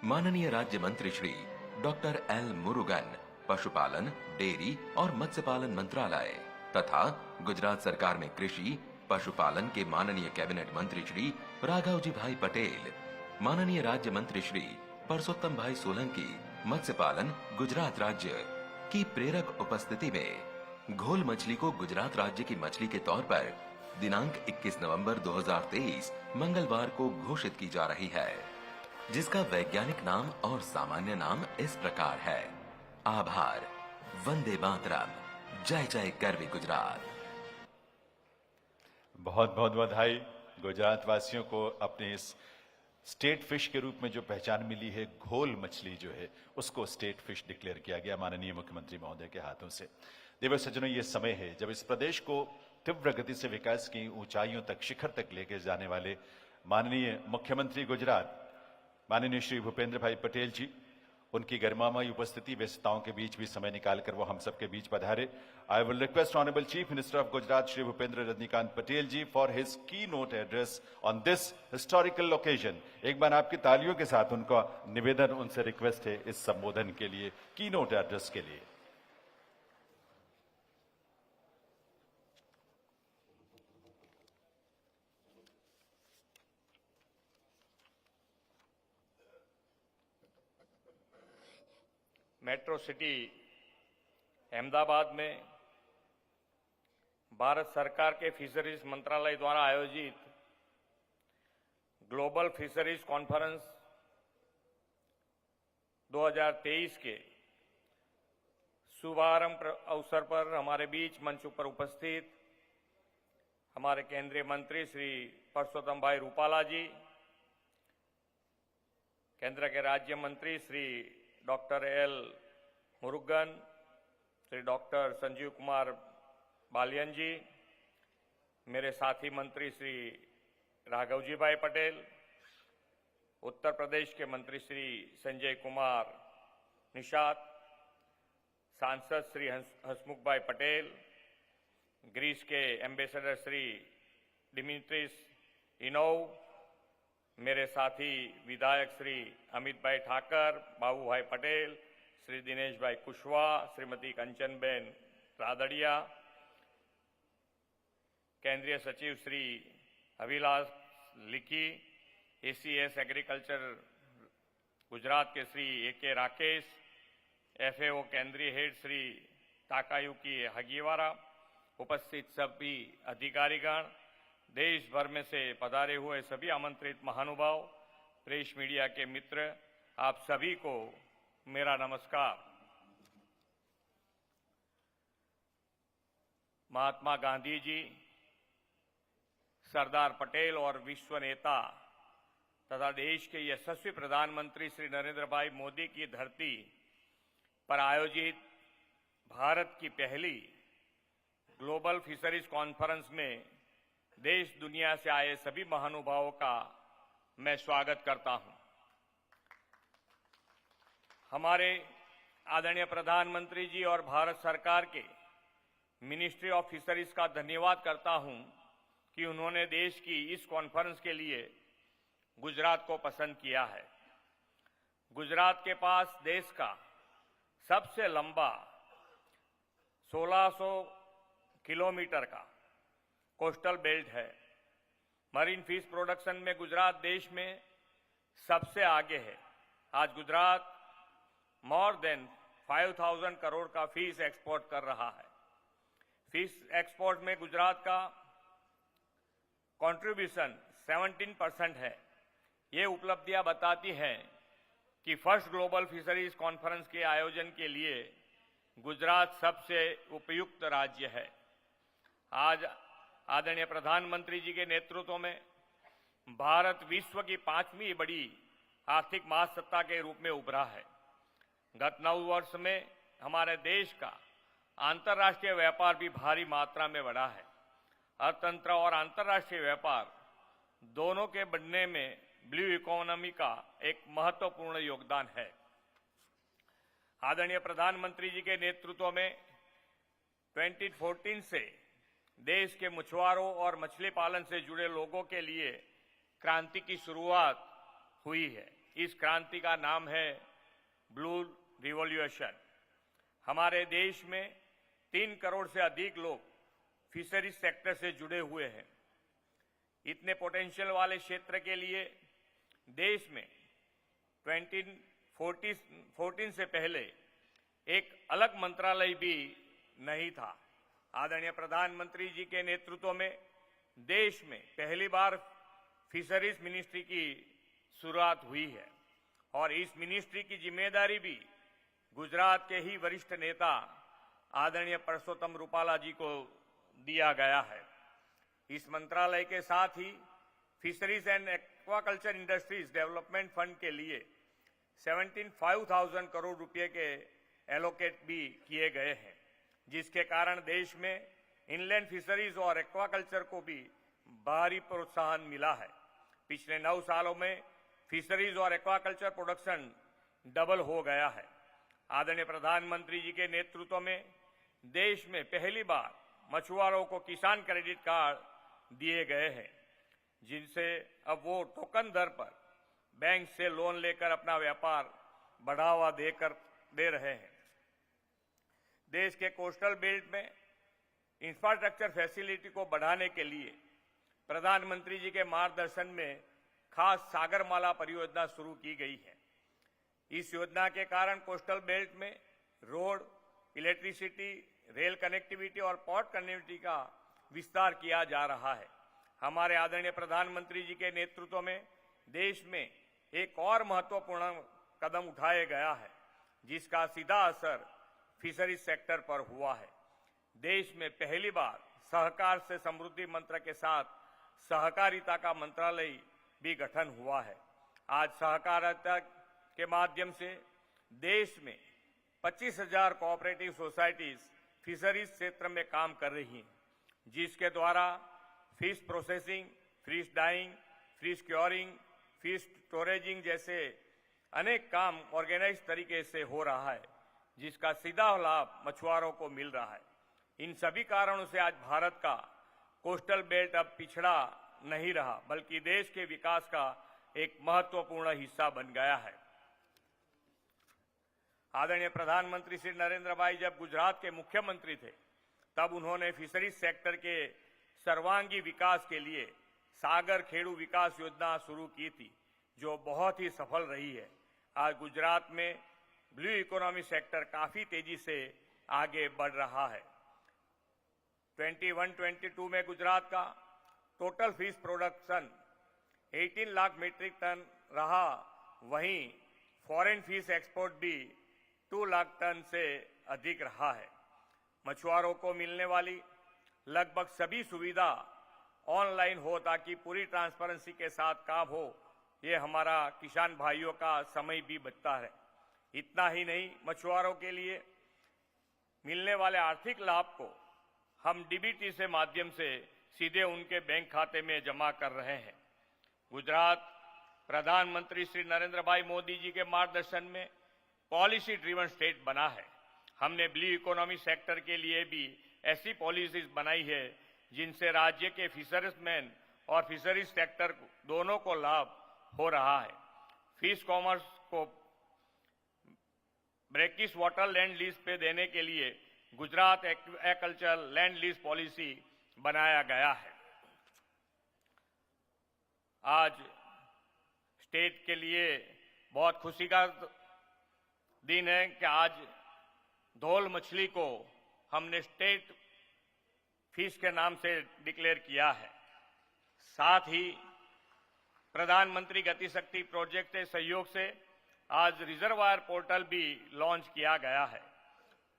F: माननीय राज्य मंत्री श्री डॉक्टर एल मुरुगन, पशुपालन, डेयरी और मत्स्य पालन मंत्रालय तथा गुजरात सरकार में कृषि पशुपालन के माननीय कैबिनेट मंत्री श्री राघवजी भाई पटेल, माननीय राज्य मंत्री श्री परसोत्तम भाई सोलंकी, मत्स्य पालन गुजरात राज्य की प्रेरक उपस्थिति में घोल मछली को गुजरात राज्य की मछली के तौर पर दिनांक 21 नवंबर 2023 मंगलवार को घोषित की जा रही है, जिसका वैज्ञानिक नाम और सामान्य नाम इस प्रकार है। आभार। वंदे मातरम। जय जय गर्वी गुजरात।
A: बहुत बहुत बधाई गुजरात वासियों को अपने इस स्टेट फिश के रूप में जो पहचान मिली है, घोल मछली जो है उसको स्टेट फिश डिक्लेयर किया गया माननीय मुख्यमंत्री महोदय के हाथों से। देवर सज्जनों, ये समय है जब इस प्रदेश को तीव्र गति से विकास की ऊंचाइयों तक, शिखर तक लेकर जाने वाले माननीय मुख्यमंत्री गुजरात माननीय श्री भूपेंद्र भाई पटेल जी, उनकी गरिमामयी उपस्थिति, व्यस्तताओं के बीच भी समय निकालकर वो हम सबके बीच पधारे। I will request honourable chief minister of Gujarat Shri Bhupendra Rajnikant Patel ji for his keynote address on this historical occasion. एक बार आपकी तालियों के साथ उनका निवेदन, उनसे रिक्वेस्ट है इस संबोधन के लिए, की नोट एड्रेस के लिए।
G: मेट्रो सिटी अहमदाबाद में भारत सरकार के फिशरीज मंत्रालय द्वारा आयोजित ग्लोबल फिशरीज कॉन्फ्रेंस 2023 के शुभारंभ अवसर पर हमारे बीच मंच पर उपस्थित हमारे केंद्रीय मंत्री श्री परसोत्तम भाई रूपाला जी, केंद्र के राज्य मंत्री Shri doctor L Murugan, Shri doctor Sanjeev Kumar Balyan ji, मेरे साथी मंत्री श्री राघवजी भाई पटेल, उत्तर प्रदेश के मंत्री श्री संजय कुमार निषाद, सांसद श्री हसमुख भाई पटेल, ग्रीस के एम्बेसडर श्री डिमित्रिस इनोव, मेरे साथी विधायक श्री अमित भाई ठाकर, बाबू भाई पटेल, श्री दिनेश भाई कुशवाहा, श्रीमती कंचनबेन रादड़िया, केंद्रीय सचिव श्री अभिलाष लिखी, एसीएस एग्रीकल्चर गुजरात के श्री ए.के. राकेश, एफएओ केंद्रीय हेड श्री ताकायुकी हगीवारा, उपस्थित सभी अधिकारीगण, देश भर में से पधारे हुए सभी आमंत्रित महानुभाव, प्रेस मीडिया के मित्र, आप सभी को मेरा नमस्कार। महात्मा गांधी जी, सरदार पटेल और विश्व नेता तथा देश के यशस्वी प्रधानमंत्री श्री नरेंद्र भाई मोदी की धरती पर आयोजित भारत की पहली ग्लोबल फिशरीज कॉन्फ्रेंस में देश दुनिया से आए सभी महानुभावों का मैं स्वागत करता हूं। हमारे आदरणीय प्रधानमंत्री जी और भारत सरकार के मिनिस्ट्री ऑफ फिशरीज का धन्यवाद करता हूं कि उन्होंने देश की इस कॉन्फ्रेंस के लिए गुजरात को पसंद किया है। गुजरात के पास देश का सबसे लंबा 1600 किलोमीटर का कोस्टल बेल्ट है। मरीन फिश प्रोडक्शन में गुजरात देश में सबसे आगे है। आज गुजरात मोर देन 5000 करोड़ का फिश एक्सपोर्ट कर रहा है। फिश एक्सपोर्ट में गुजरात का कंट्रीब्यूशन 17% है। ये उपलब्धियां बताती हैं कि फर्स्ट ग्लोबल फिशरीज कॉन्फ्रेंस के आयोजन के लिए गुजरात सबसे उपयुक्त राज्य है। आज आदरणीय प्रधानमंत्री जी के नेतृत्व में भारत विश्व की 5वीं बड़ी आर्थिक महासत्ता के रूप में उभरा है। गत 9 वर्ष में हमारे देश का अंतर्राष्ट्रीय व्यापार भी भारी मात्रा में बढ़ा है। अर्थतंत्र और अंतर्राष्ट्रीय व्यापार दोनों के बढ़ने में ब्लू इकोनॉमी का एक महत्वपूर्ण योगदान है। आदरणीय प्रधानमंत्री जी के नेतृत्व में 2014 से देश के मछुआरों और मछली पालन से जुड़े लोगों के लिए क्रांति की शुरुआत हुई है। इस क्रांति का नाम है ब्लू रिवॉल्यूशन। हमारे देश में 3 करोड़ से अधिक लोग फिशरीज सेक्टर से जुड़े हुए हैं। इतने पोटेंशियल वाले क्षेत्र के लिए देश में 2014 से पहले एक अलग मंत्रालय भी नहीं था। आदरणीय प्रधानमंत्री जी के नेतृत्व में देश में पहली बार फिशरीज मिनिस्ट्री की शुरुआत हुई है और इस मिनिस्ट्री की जिम्मेदारी भी गुजरात के ही वरिष्ठ नेता आदरणीय परसोत्तम रूपाला जी को दिया गया है। इस मंत्रालय के साथ ही fisheries and aquaculture industries development fund के लिए 75,000 करोड़ रुपए के एलोकेट भी किए गए हैं, जिसके कारण देश में इनलैंड फिशरीज और एक्वाकल्चर को भी भारी प्रोत्साहन मिला है। पिछले 9 सालों में फिशरीज और एक्वाकल्चर प्रोडक्शन डबल हो गया है। आदरणीय प्रधानमंत्री जी के नेतृत्व में देश में पहली बार मछुआरों को किसान क्रेडिट कार्ड दिए गए हैं, जिनसे अब वो टोकन दर पर बैंक से लोन लेकर अपना व्यापार बढ़ावा दे रहे हैं। देश के कोस्टल बेल्ट में इंफ्रास्ट्रक्चर फैसिलिटी को बढ़ाने के लिए प्रधानमंत्री जी के मार्गदर्शन में खास सागरमाला परियोजना शुरू की गई है। इस योजना के कारण कोस्टल बेल्ट में रोड, इलेक्ट्रिसिटी, रेल कनेक्टिविटी और पोर्ट कनेक्टिविटी का विस्तार किया जा रहा है। हमारे आदरणीय प्रधानमंत्री जी के नेतृत्व में देश में एक और महत्वपूर्ण कदम उठाया गया है, जिसका सीधा असर फिशरीज सेक्टर पर हुआ है। देश में पहली बार सहकार से समृद्धि मंत्र के साथ सहकारिता का मंत्रालय भी गठन हुआ है। आज सहकारिता के माध्यम से देश में 25,000 कोऑपरेटिव सोसाइटीज फिशरीज क्षेत्र में काम कर रही हैं, जिसके द्वारा fish processing, fish drying, fish curing, fish storaging जैसे अनेक काम ऑर्गेनाइज तरीके से हो रहा है, जिसका सीधा लाभ मछुआरों को मिल रहा है। इन सभी कारणों से आज भारत का कोस्टल बेल्ट अब पिछड़ा नहीं रहा, बल्कि देश के विकास का एक महत्वपूर्ण हिस्सा बन गया है। आदरणीय प्रधानमंत्री श्री नरेंद्र भाई जब गुजरात के मुख्यमंत्री थे, तब उन्होंने फिशरीज सेक्टर के सर्वांगी विकास के लिए सागर खेड़ू विकास योजना शुरू की थी, जो बहुत ही सफल रही है। आज गुजरात में ब्लू इकोनॉमी सेक्टर काफी तेजी से आगे बढ़ रहा है। 21-22 में गुजरात का total fish production 18 lakh metric tonne रहा, वहीं फॉरेन फिश एक्सपोर्ट भी 2 लाख टन से अधिक रहा है। मछुआरों को मिलने वाली लगभग सभी सुविधा ऑनलाइन हो ताकि पूरी ट्रांसपेरेंसी के साथ काम हो, ये हमारा किसान भाइयों का समय भी बचता है। इतना ही नहीं, मछुआरों के लिए मिलने वाले आर्थिक लाभ को हम डीबीटी से माध्यम से सीधे उनके बैंक खाते में जमा कर रहे हैं। गुजरात प्रधानमंत्री श्री नरेंद्र भाई मोदी जी के मार्गदर्शन में पॉलिसी ड्रिवन स्टेट बना है। हमने ब्लू इकोनॉमी सेक्टर के लिए भी ऐसी पॉलिसीज बनाई है जिनसे राज्य के फिशरमैन और फिशरीज सेक्टर दोनों को लाभ हो रहा है। फिश कॉमर्स को ब्रेकिश वाटर लैंड लीज पे देने के लिए Gujarat aquaculture land lease policy बनाया गया है। आज स्टेट के लिए बहुत खुशी का दिन है कि आज धोल मछली को हमने स्टेट फिश के नाम से डिक्लेयर किया है। साथ ही प्रधानमंत्री गति शक्ति प्रोजेक्ट के सहयोग से आज रिजर्वायर पोर्टल भी लॉन्च किया गया है।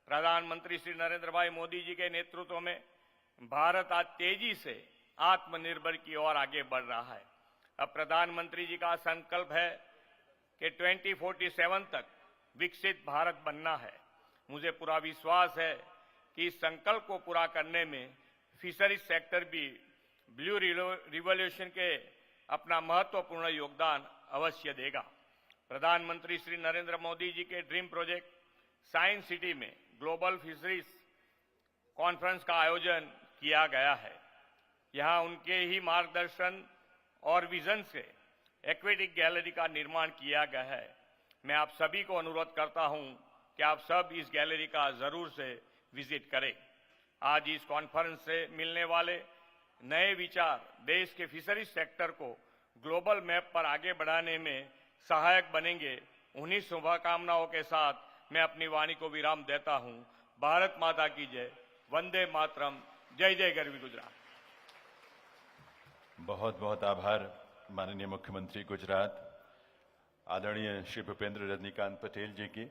G: प्रधानमंत्री श्री नरेंद्र भाई मोदी जी के नेतृत्व में भारत आज तेजी से आत्मनिर्भर की ओर आगे बढ़ रहा है। अब प्रधानमंत्री जी का संकल्प है कि 2047 तक विकसित भारत बनना है। मुझे पूरा विश्वास है कि इस संकल्प को पूरा करने में फिशरीज सेक्टर भी ब्लू रिवॉल्यूशन के अपना महत्वपूर्ण योगदान अवश्य देगा। प्रधानमंत्री श्री नरेंद्र मोदी जी के ड्रीम प्रोजेक्ट साइंस सिटी में ग्लोबल फिशरीज कॉन्फ्रेंस का आयोजन किया गया है। यहां उनके ही मार्गदर्शन और विजन से एक्वेटिक गैलरी का निर्माण किया गया है। मैं आप सभी को अनुरोध करता हूं कि आप सब इस गैलरी का जरूर से विजिट करें। आज इस कॉन्फ्रेंस से मिलने वाले नए विचार देश के फिशरीज सेक्टर को ग्लोबल मैप पर आगे बढ़ाने में सहायक बनेंगे। उन्हीं शुभकामनाओं के साथ मैं अपनी वाणी को विराम देता हूं। भारत माता की जय, वंदे मातरम, जय जय गरवी गुजरात।
A: बहुत बहुत आभार माननीय मुख्यमंत्री गुजरात आदरणीय श्री भूपेंद्र रजनीकांत पटेल जी की।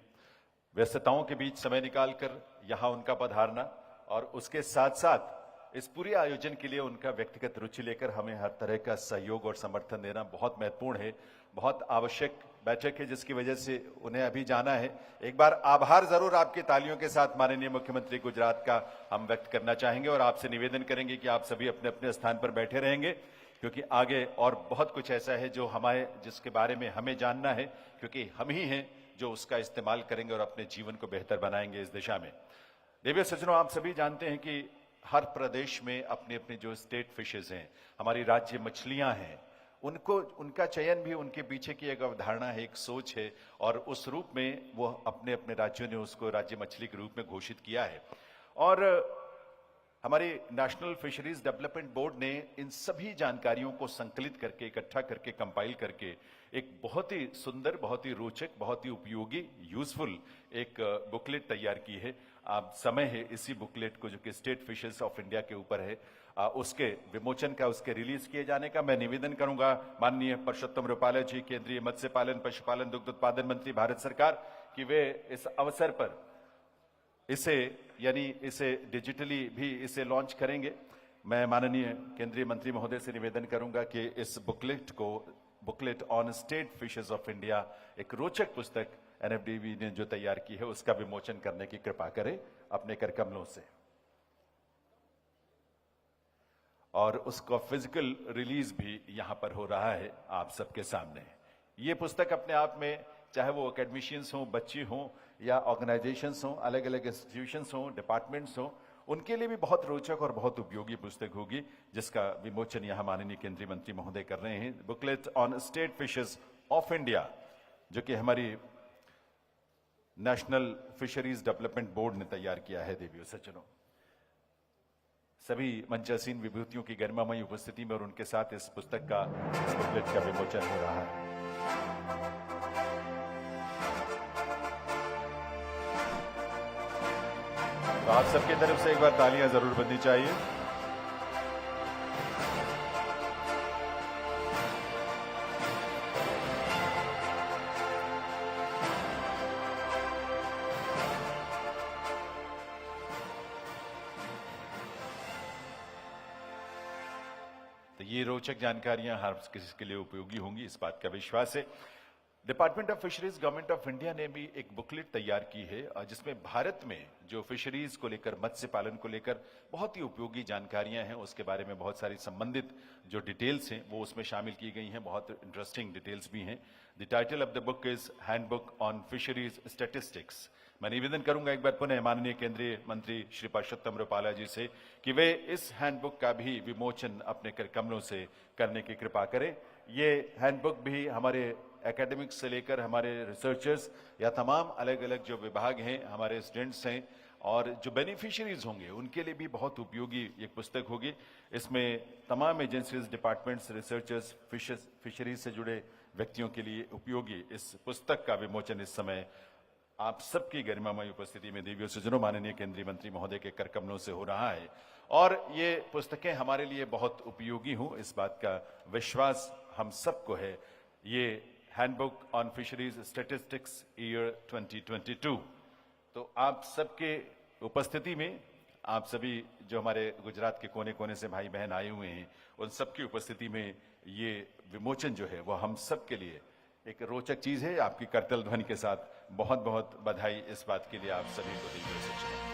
A: व्यस्तताओं के बीच समय निकालकर यहां उनका पधारना और उसके साथ साथ इस पूरे आयोजन के लिए उनका व्यक्तिगत रुचि लेकर हमें हर तरह का सहयोग और समर्थन देना बहुत महत्वपूर्ण है, बहुत आवश्यक बैठक है, जिसकी वजह से उन्हें अभी जाना है। एक बार आभार जरूर आपकी तालियों के साथ माननीय मुख्यमंत्री गुजरात का हम व्यक्त करना चाहेंगे और आपसे निवेदन करेंगे कि आप सभी अपने अपने स्थान पर बैठे रहेंगे, क्योंकि आगे और बहुत कुछ ऐसा है जो जिसके बारे में हमें जानना है, क्योंकि हम ही हैं जो उसका इस्तेमाल करेंगे और अपने जीवन को बेहतर बनाएंगे इस दिशा में। देवियों सज्जनों, आप सभी जानते हैं कि हर प्रदेश में अपनी अपनी जो स्टेट फिशेज हैं, हमारी राज्य मछलियां हैं, उनका चयन भी उनके पीछे की एक अवधारणा है, एक सोच है, और उस रूप में वो अपने अपने राज्यों ने उसको राज्य मछली के रूप में घोषित किया है। और हमारी नेशनल फिशरीज डेवलपमेंट बोर्ड ने इन सभी जानकारियों को संकलित करके, इकट्ठा करके, कंपाइल करके एक बहुत ही सुंदर, बहुत ही रोचक, बहुत ही उपयोगी, यूजफुल एक बुकलेट तैयार की है। आप समय है इसी बुकलेट को, जो कि स्टेट फिशेस ऑफ इंडिया के ऊपर है, उसके विमोचन का, उसके रिलीज किए जाने का मैं निवेदन करूंगा माननीय परषोत्तम रूपाला जी, केंद्रीय मत्स्य पालन, पशुपालन, दुग्ध उत्पादन मंत्री भारत सरकार, कि वे इस अवसर पर इसे डिजिटली भी इसे लॉन्च करेंगे। मैं माननीय केंद्रीय मंत्री महोदय से निवेदन करूंगा कि इस booklet on state fishes of India, एक रोचक पुस्तक एनएफडीबी ने जो तैयार की है, उसका विमोचन करने की कृपा करें अपने करकमलों से, और उसका फिजिकल रिलीज भी यहां पर हो रहा है आप सबके सामने। ये पुस्तक अपने आप में, चाहे वो एकेडमिशियंस हों, बच्चे हों, या ऑर्गेनाइजेशंस हों, अलग अलग इंस्टीट्यूशंस हों, डिपार्टमेंट्स हों, उनके लिए भी बहुत रोचक और बहुत उपयोगी पुस्तक होगी, जिसका विमोचन यहां माननीय केंद्रीय मंत्री महोदय कर रहे हैं। Booklet on state fishes of India, जो कि हमारी नेशनल फिशरीज डेवलपमेंट बोर्ड ने तैयार किया है। देवियों सज्जनों, सभी मंचासीन विभूतियों की गरिमामयी उपस्थिति में और उनके साथ इस पुस्तक का, इस बुकलेट का विमोचन हो रहा है। तो आप सबकी तरफ से एक बार तालियां जरूर बजनी चाहिए। तो ये रोचक जानकारियां हर किसी के लिए उपयोगी होंगी, इस बात का विश्वास है। Department of fisheries, government of India ने भी एक बुकलेट तैयार की है, जिसमें भारत में जो फिशरीज को लेकर, मत्स्य पालन को लेकर बहुत ही उपयोगी जानकारियां हैं, उसके बारे में बहुत सारी संबंधित जो डिटेल्स हैं वो उसमें शामिल की गई हैं। बहुत इंटरेस्टिंग डिटेल्स भी हैं। The title of the book is handbook on fisheries statistics. मैं निवेदन करूंगा एक बार पुनः माननीय केंद्रीय मंत्री श्री परषोत्तम रूपाला जी से कि वे इस हैंडबुक का भी विमोचन अपने करकमलों से करने की कृपा करें। ये हैंडबुक भी हमारे एकेडमिक्स से लेकर हमारे रिसर्चर्स या तमाम अलग अलग जो विभाग हैं, हमारे स्टूडेंट्स हैं और जो बेनिफिशियरीज होंगे, उनके लिए भी बहुत उपयोगी एक पुस्तक होगी। इसमें तमाम एजेंसीज, डिपार्टमेंट्स, रिसर्चर्स, फिशरीज से जुड़े व्यक्तियों के लिए उपयोगी इस पुस्तक का विमोचन इस समय आप सबकी गरिमामयी उपस्थिति में, देवियों सज्जनों, माननीय केंद्रीय मंत्री महोदय के करकमलों से हो रहा है। और ये पुस्तकें हमारे लिए बहुत उपयोगी हों, इस बात का विश्वास हम सबको है। ये handbook on fisheries statistics year 2022, तो आप सबके उपस्थिति में, आप सभी जो हमारे गुजरात के कोने कोने से भाई बहन आए हुए हैं, उन सबकी उपस्थिति में ये विमोचन जो है वो हम सब के लिए एक रोचक चीज है। आपकी करतल ध्वनि के साथ बहुत बहुत बधाई इस बात के लिए आप सभी को दी गई।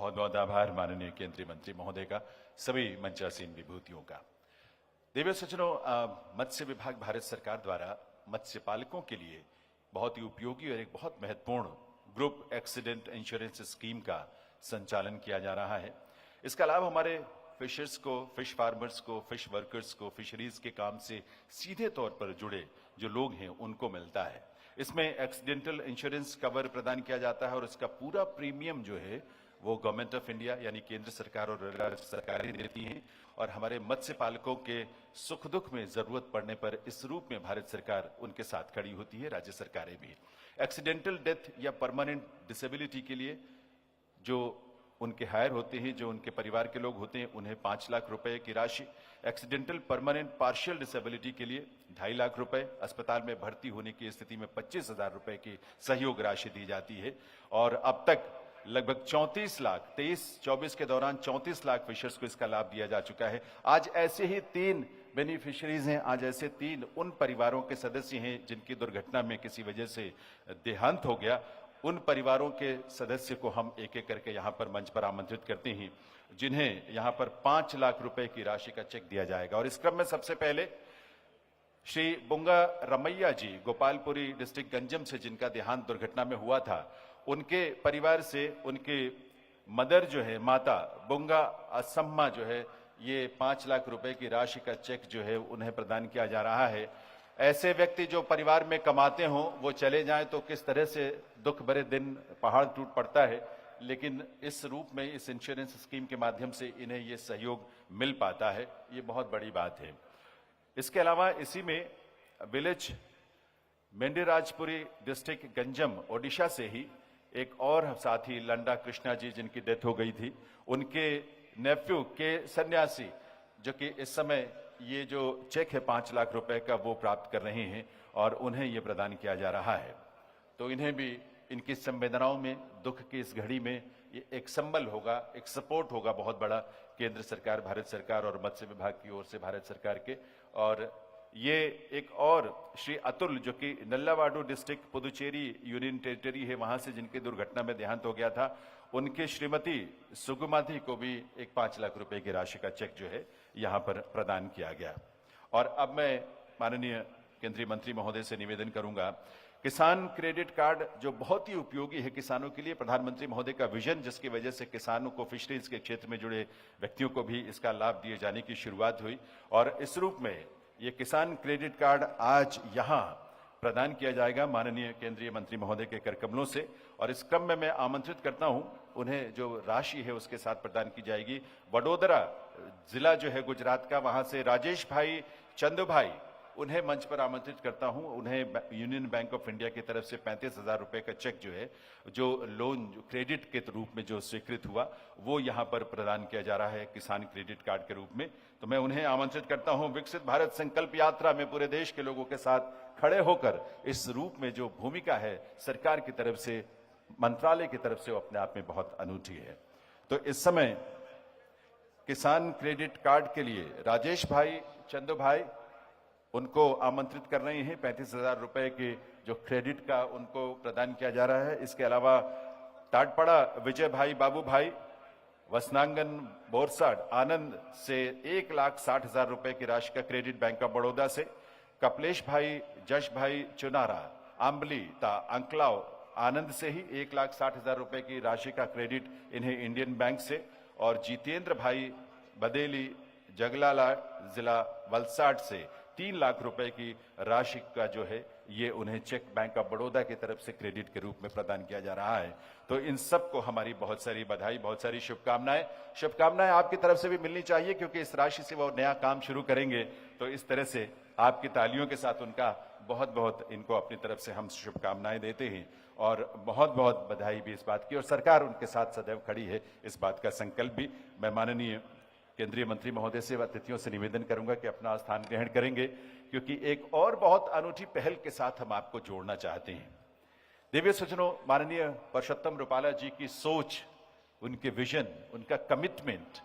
A: बहुत बहुत आभार माननीय केंद्रीय मंत्री महोदय का, सभी मंचासीन विभूतियों का। देवी सज्जनों, मत्स्य विभाग भारत सरकार द्वारा मत्स्य पालकों के लिए बहुत ही उपयोगी और एक बहुत महत्वपूर्ण ग्रुप एक्सीडेंट इंश्योरेंस स्कीम का संचालन किया जा रहा है। इसका लाभ हमारे फिशर्स को, फिश फार्मर्स को, फिश वर्कर्स को, फिशरीज के काम से सीधे तौर पर जुड़े जो लोग हैं उनको मिलता है। इसमें एक्सीडेंटल इंश्योरेंस कवर प्रदान किया जाता है और इसका पूरा प्रीमियम जो है वो गवर्नमेंट ऑफ इंडिया यानी केंद्र सरकार और राज्य सरकारें देती हैं और हमारे मत्स्य पालकों के सुख दुख में जरूरत पड़ने पर इस रूप में भारत सरकार उनके साथ खड़ी होती है, राज्य सरकारें भी। एक्सीडेंटल डेथ या परमानेंट डिसेबिलिटी के लिए जो उनके हायर होते हैं, जो उनके परिवार के लोग होते हैं, उन्हें 5 लाख रुपए की राशि, एक्सीडेंटल परमानेंट पार्शियल डिसेबिलिटी के लिए 2.5 लाख रुपए, अस्पताल में भर्ती होने की स्थिति में 25,000 रुपए की सहयोग राशि दी जाती है। और अब तक लगभग 34 लाख 23-24 के दौरान 34 लाख फिशर्स को इसका लाभ दिया जा चुका है। आज ऐसे ही 3 बेनिफिशरीज हैं, आज ऐसे 3 उन परिवारों के सदस्य हैं जिनकी दुर्घटना में किसी वजह से देहांत हो गया। उन परिवारों के सदस्य को हम एक एक करके यहां पर मंच पर आमंत्रित करते हैं, जिन्हें यहां पर 5 लाख रुपए की राशि का चेक दिया जाएगा। और इस क्रम में सबसे पहले श्री बुंगा रमैया जी, गोपालपुरी डिस्ट्रिक्ट गंजम से, जिनका देहांत दुर्घटना में हुआ था, उनके परिवार से उनके मदर जो है, माता बुंगा असम्मा जो है, ये 5 लाख रुपए की राशि का चेक जो है उन्हें प्रदान किया जा रहा है। ऐसे व्यक्ति जो परिवार में कमाते हों वो चले जाएं तो किस तरह से दुख भरे दिन पहाड़ टूट पड़ता है, लेकिन इस रूप में इस इंश्योरेंस स्कीम के माध्यम से इन्हें ये सहयोग मिल पाता है, ये बहुत बड़ी बात है। इसके अलावा इसी में विलेज मेंढीराजपुरी डिस्ट्रिक्ट गंजम ओडिशा से ही एक और साथी लंडा कृष्णा जी, जिनकी डेथ हो गई थी, उनके नेफ्यू के सन्यासी जो कि इस समय ये जो चेक है 5 लाख रुपए का वो प्राप्त कर रहे हैं और उन्हें ये प्रदान किया जा रहा है। तो इन्हें भी इनकी संवेदनाओं में, दुख की इस घड़ी में ये एक संबल होगा, एक सपोर्ट होगा बहुत बड़ा केंद्र सरकार, भारत सरकार और मत्स्य विभाग की ओर से भारत सरकार के। और ये एक और श्री अतुल जो कि नल्लावाडू डिस्ट्रिक्ट पुदुचेरी यूनियन टेरिटरी है, वहां से जिनकी दुर्घटना में देहांत हो गया था, उनके श्रीमती सुगुमाधी को भी एक 5 लाख रुपए की राशि का चेक जो है यहां पर प्रदान किया गया। और अब मैं माननीय केंद्रीय मंत्री महोदय से निवेदन करूंगा, किसान क्रेडिट कार्ड जो बहुत ही उपयोगी है किसानों के लिए, प्रधानमंत्री महोदय का विजन जिसकी वजह से किसानों को, फिशरीज के क्षेत्र में जुड़े व्यक्तियों को भी इसका लाभ दिए जाने की शुरुआत हुई और इस रूप में ये किसान क्रेडिट कार्ड आज यहां प्रदान किया जाएगा माननीय केंद्रीय मंत्री महोदय के करकमलों से। और इस क्रम में मैं आमंत्रित करता हूं, उन्हें जो राशि है उसके साथ प्रदान की जाएगी। वडोदरा जिला जो है गुजरात का, वहां से राजेश भाई चंदू भाई, उन्हें मंच पर आमंत्रित करता हूं। उन्हें यूनियन बैंक ऑफ इंडिया की तरफ से 35,000 रुपए का चेक जो है, जो लोन जो क्रेडिट के रूप में जो स्वीकृत हुआ, वो यहां पर प्रदान किया जा रहा है किसान क्रेडिट कार्ड के रूप में। तो मैं उन्हें आमंत्रित करता हूं, विकसित भारत संकल्प यात्रा में पूरे देश के लोगों के साथ खड़े होकर इस रूप में जो भूमिका है सरकार की तरफ से, मंत्रालय की तरफ से, वो अपने आप में बहुत अनूठी है। तो इस समय किसान क्रेडिट कार्ड के लिए राजेश भाई चंदू भाई, उनको आमंत्रित कर रहे हैं। 35,000 रुपए के जो क्रेडिट का उनको प्रदान किया जा रहा है। इसके अलावा टाटपड़ा विजय भाई बाबू भाई, वसनांगन बोरसाड आनंद से 1,60,000 रुपए की राशि का क्रेडिट बैंक ऑफ बड़ौदा से, कपलेश भाई जश भाई चुनारा आंबली ता अंकलाव आनंद से ही 1,60,000 रुपए की राशि का क्रेडिट इन्हें इंडियन बैंक से, और जितेंद्र भाई बदेली जगलाला जिला वलसाड से 3 लाख रुपए की राशि का जो है ये उन्हें चेक बैंक ऑफ बड़ौदा की तरफ से क्रेडिट के रूप में प्रदान किया जा रहा है। तो इन सबको हमारी बहुत सारी बधाई, बहुत सारी शुभकामनाएं आपकी तरफ से भी मिलनी चाहिए, क्योंकि इस राशि से वो नया काम शुरू करेंगे। तो इस तरह से आपकी तालियों के साथ उनका बहुत बहुत इनको अपनी तरफ से हम शुभकामनाएं देते हैं और बहुत बहुत बधाई भी इस बात की। और सरकार उनके साथ सदैव खड़ी है, इस बात का संकल्प भी। मैं माननीय केंद्रीय मंत्री महोदय से, अतिथियों से निवेदन करूंगा कि अपना स्थान ग्रहण करेंगे, क्योंकि एक और बहुत अनूठी पहल के साथ हम आपको जोड़ना चाहते हैं। देवी सज्जनों, माननीय परषोत्तम रुपाला जी की सोच, उनके विजन, उनका कमिटमेंट,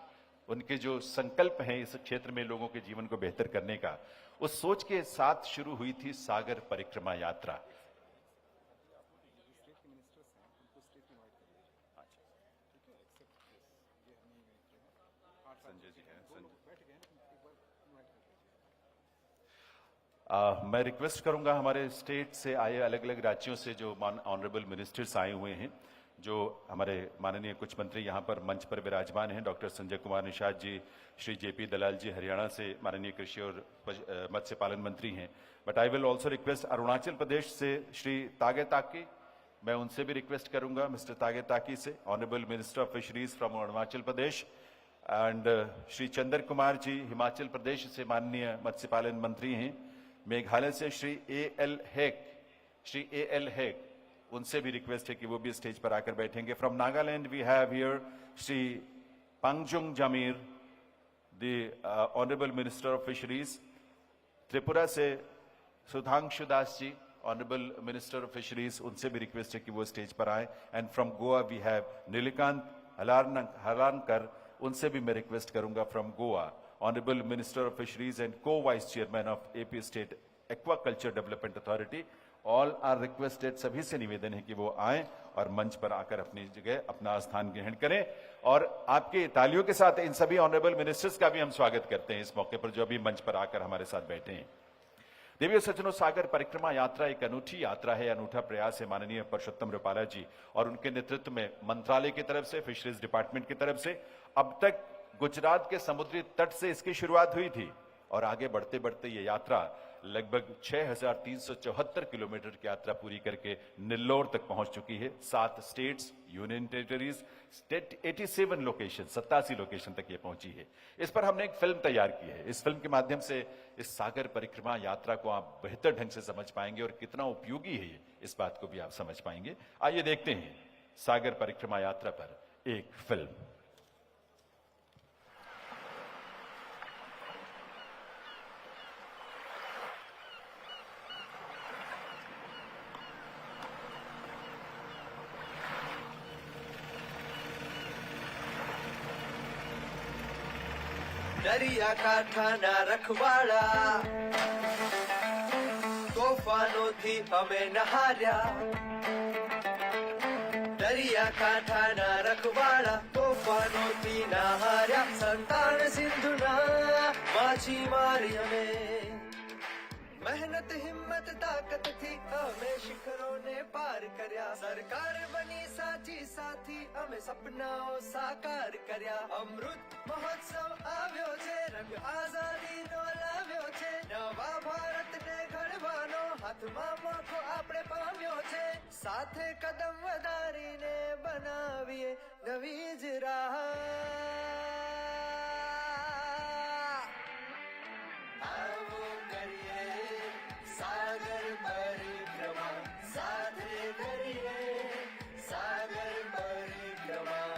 A: उनके जो संकल्प हैं इस क्षेत्र में लोगों के जीवन को बेहतर करने का, उस सोच के साथ शुरू हुई थी सागर परिक्रमा यात्रा। संजय जी हैं। मैं रिक्वेस्ट करूंगा हमारे स्टेट से आए, अलग अलग राज्यों से जो ऑनरेबल मिनिस्टर्स आए हुए हैं, जो हमारे माननीय कुछ मंत्री यहाँ पर मंच पर विराजमान हैं, डॉक्टर संजय कुमार निषाद जी, श्री जेपी दलाल जी हरियाणा से माननीय कृषि और मत्स्य पालन मंत्री हैं। But I will also request Arunachal Pradesh से श्री तागे ताकी, मैं उनसे भी रिक्वेस्ट करूंगा, मिस्टर तागे ताकी से, honourable minister of fisheries from Arunachal Pradesh, and Shri Chandra Kumar ji Himachal Pradesh से माननीय मत्स्य पालन मंत्री हैं। मेघालय से श्री ए एल हेक, उनसे भी रिक्वेस्ट है कि वो भी स्टेज पर आकर बैठेंगे। From Nagaland we have here Shri Pangjung Jamir, the honourable minister of fisheries. Tripura से Sudhanshu Das ji, honourable minister of fisheries, उनसे भी रिक्वेस्ट है कि वो स्टेज पर आए। And from Goa we have Nilkanth Halarnkar, उनसे भी मैं रिक्वेस्ट करूंगा from Goa, honourable minister of fisheries and को vice chairman of AP state aquaculture development authority. All are requested, सभी से निवेदन है कि वो आए और मंच पर आकर अपनी जगह अपना स्थान ग्रहण करें। और आपके तालियों के साथ इन सभी ऑनरेबल मिनिस्टर्स का भी हम स्वागत करते हैं इस मौके पर, जो अभी मंच पर आकर हमारे साथ बैठे हैं। देवी और सज्जनों, सागर परिक्रमा यात्रा एक अनूठी यात्रा है, अनूठा प्रयास है माननीय परषोत्तम रुपाला जी और उनके नेतृत्व में मंत्रालय की तरफ से, फिशरीज डिपार्टमेंट की तरफ से। अब तक गुजरात के समुद्री तट से इसकी शुरुआत हुई थी और आगे बढ़ते बढ़ते ये यात्रा लगभग 6,374 किलोमीटर की यात्रा पूरी करके निल्लौर तक पहुंच चुकी है। 7 states, union territories, 87 location, 87 location तक ये पहुंची है। इस पर हमने एक फिल्म तैयार की है। इस फिल्म के माध्यम से इस सागर परिक्रमा यात्रा को आप बेहतर ढंग से समझ पाएंगे और कितना उपयोगी है ये, इस बात को भी आप समझ पाएंगे। आइए देखते हैं सागर परिक्रमा यात्रा पर एक फिल्म।
H: દરિયા કાંઠાના રખવાળા તોફાનોથી અમે નહાર્યા દરિયા કાંઠાના રખવાળા તોફાનોથી નહાર્યા સંતાન સિંધુના માછીમારી અમે મહેનત હિંમત તાકત થી અમે શિખરોને પાર કર્યા સરકાર બની સાચી સાથી અમે સપનાઓ સાકાર કર્યા અમૃત મહોત્સવ આવ્યો છે રંગ આઝાદીનો લાવ્યો છે નવા ભારતને ઘડવાનો હાથમાં મોખો આપણે પામ્યો છે સાથે કદમ વધારીને બનાવીએ નવી જ રાહ આવો કરીએ સાગર પરિક્રમા સાથે કરીએ સાગર પરિક્રમા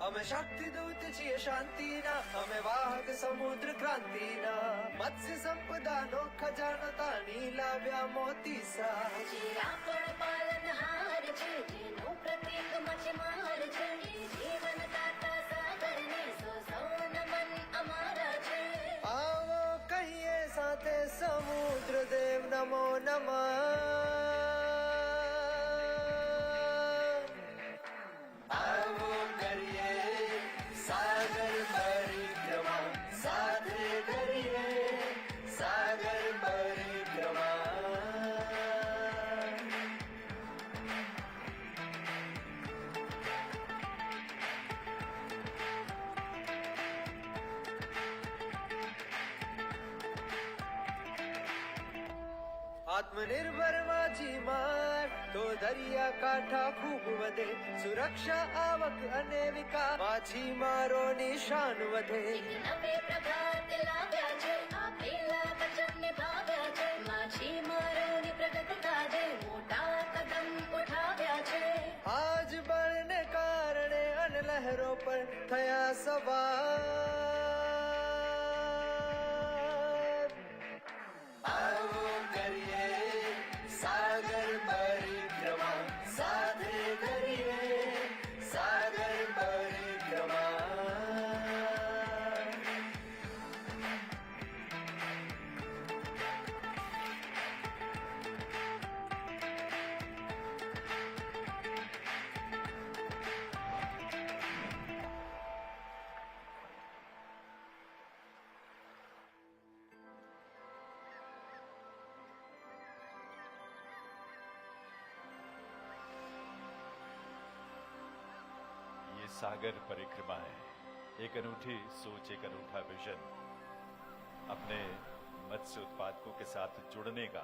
H: અમે શક્તિ દૂત છીએ શાંતિના અમે વાહક સમુદ્ર ક્રાંતિના મત્સ્ય સંપદાનો ખજાનો તાની લાવ્યા મોતી સા
B: આપણ પાલનહાર છે જેનું પ્રતીક મચ્છમાર છે જીવનદાતા સાગરને સો નમન અમારા છે
H: આવો કહીએ સાથે સમુદ્ર દેવ નમો નમઃ આવો કરીએ સાગર પરિક્રમા સાથે કરીએ સાગર પરિક્રમા આત્મનિર્ભર માછીમાર તો દરિયા કાંઠા ખૂબ વધે સુરક્ષા આવક અને વિકાસ માછીમારોની શાન વધે
B: નવે પ્રભાત લાવ્યા છે આપેલા વચન નિભાવ્યા છે માછીમારોની પ્રગટતા જે મોટા કદમ ઉઠાવ્યા છે
H: આજ બળને કારણે અન લહેરો પર થયા સવાર આવો કરીએ સાગર પરિક્રમા સાથે કરીએ સાગર પરિક્રમા
A: सागर परिक्रमाएं, एक अनूठी सोच, एक अनूठा विजन, अपने मत्स्य उत्पादकों के साथ जुड़ने का,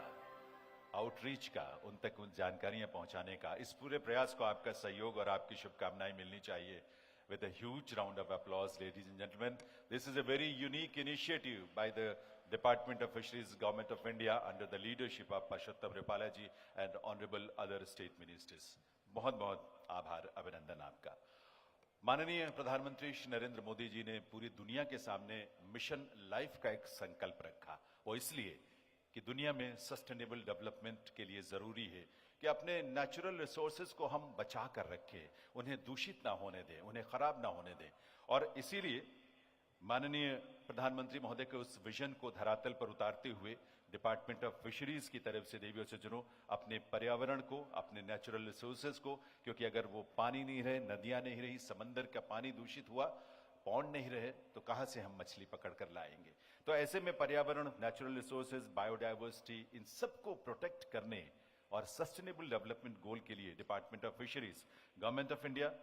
A: आउटरीच का, उन तक उन जानकारियां पहुंचाने का, इस पूरे प्रयास को आपका सहयोग और आपकी शुभकामनाएं मिलनी चाहिए. With a huge round of applause, ladies and gentlemen, this is a very unique initiative by the Department of Fisheries, Government of India, under the leadership of Purushottam Rupala ji and honorable other state ministers. बहुत बहुत आभार, अभिनंदन आपका. माननीय प्रधानमंत्री श्री नरेंद्र मोदी जी ने पूरी दुनिया के सामने मिशन लाइफ का एक संकल्प रखा. वो इसलिए कि दुनिया में सस्टेनेबल डेवलपमेंट के लिए जरूरी है कि अपने नेचुरल रिसोर्सेज को हम बचा कर रखें, उन्हें दूषित ना होने दें, उन्हें खराब ना होने दें. और इसीलिए माननीय प्रधानमंत्री महोदय के उस विजन को धरातल पर उतारते हुए डिपार्टमेंट ऑफ फिशरीज की तरफ से देवियों सज्जनों अपने पर्यावरण को, अपने नेचुरल रिसोर्सेज को, क्योंकि अगर वो पानी नहीं रहे, नदियां नहीं रही, समंदर का पानी दूषित हुआ, पौंड नहीं रहे, तो कहां से हम मछली पकड़ कर लाएंगे. तो ऐसे में पर्यावरण, नेचुरल रिसोर्सेज, बायोडाइवर्सिटी, इन सबको प्रोटेक्ट करने और सस्टेनेबल डेवलपमेंट गोल के लिए department of fisheries, government of India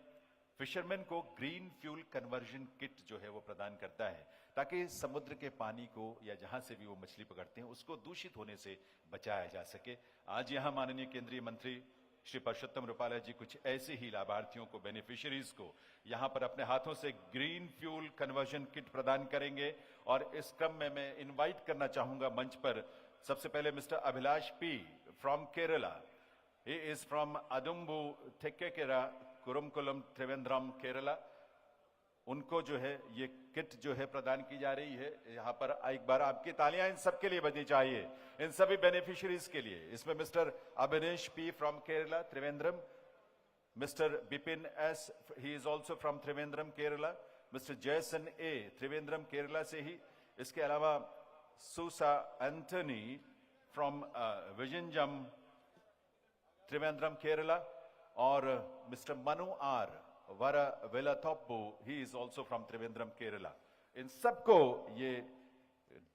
A: fisherman को ग्रीन फ्यूल कन्वर्जन किट जो है वो प्रदान करता है, ताकि समुद्र के पानी को या जहां से भी वो मछली पकड़ते हैं उसको दूषित होने से बचाया जा सके. आज यहां माननीय केंद्रीय मंत्री श्री पुरुषोत्तम रुपाला जी कुछ ऐसे ही लाभार्थियों को, बेनिफिशियरीज को यहां पर अपने हाथों से ग्रीन फ्यूल कन्वर्जन किट प्रदान करेंगे. और इस क्रम में मैं इन्वाइट करना चाहूंगा मंच पर सबसे पहले mister Abhilash P from Kerala. He is from Adumbu Thekkekara, Kurumkulam, Trivandrum, Kerala. उनको जो है ये किट जो है प्रदान की जा रही है. यहाँ पर एक बार आपकी तालियां इन सबके लिए बजनी चाहिए, इन सभी बेनिफिशियरीज के लिए. इसमें mister Abhinesh P from Kerala, Trivandrum, mister Bipin S, he is also from Trivandrum, Kerala, mister Jaison A, Trivandrum, Kerala से ही. इसके अलावा सुसा एंथनी फ्रॉम विजनजम, त्रिवेंद्रम, केरला, और mister Manu R Vara Velathoppu, he is also from Trivandrum, Kerala. इन सबको ये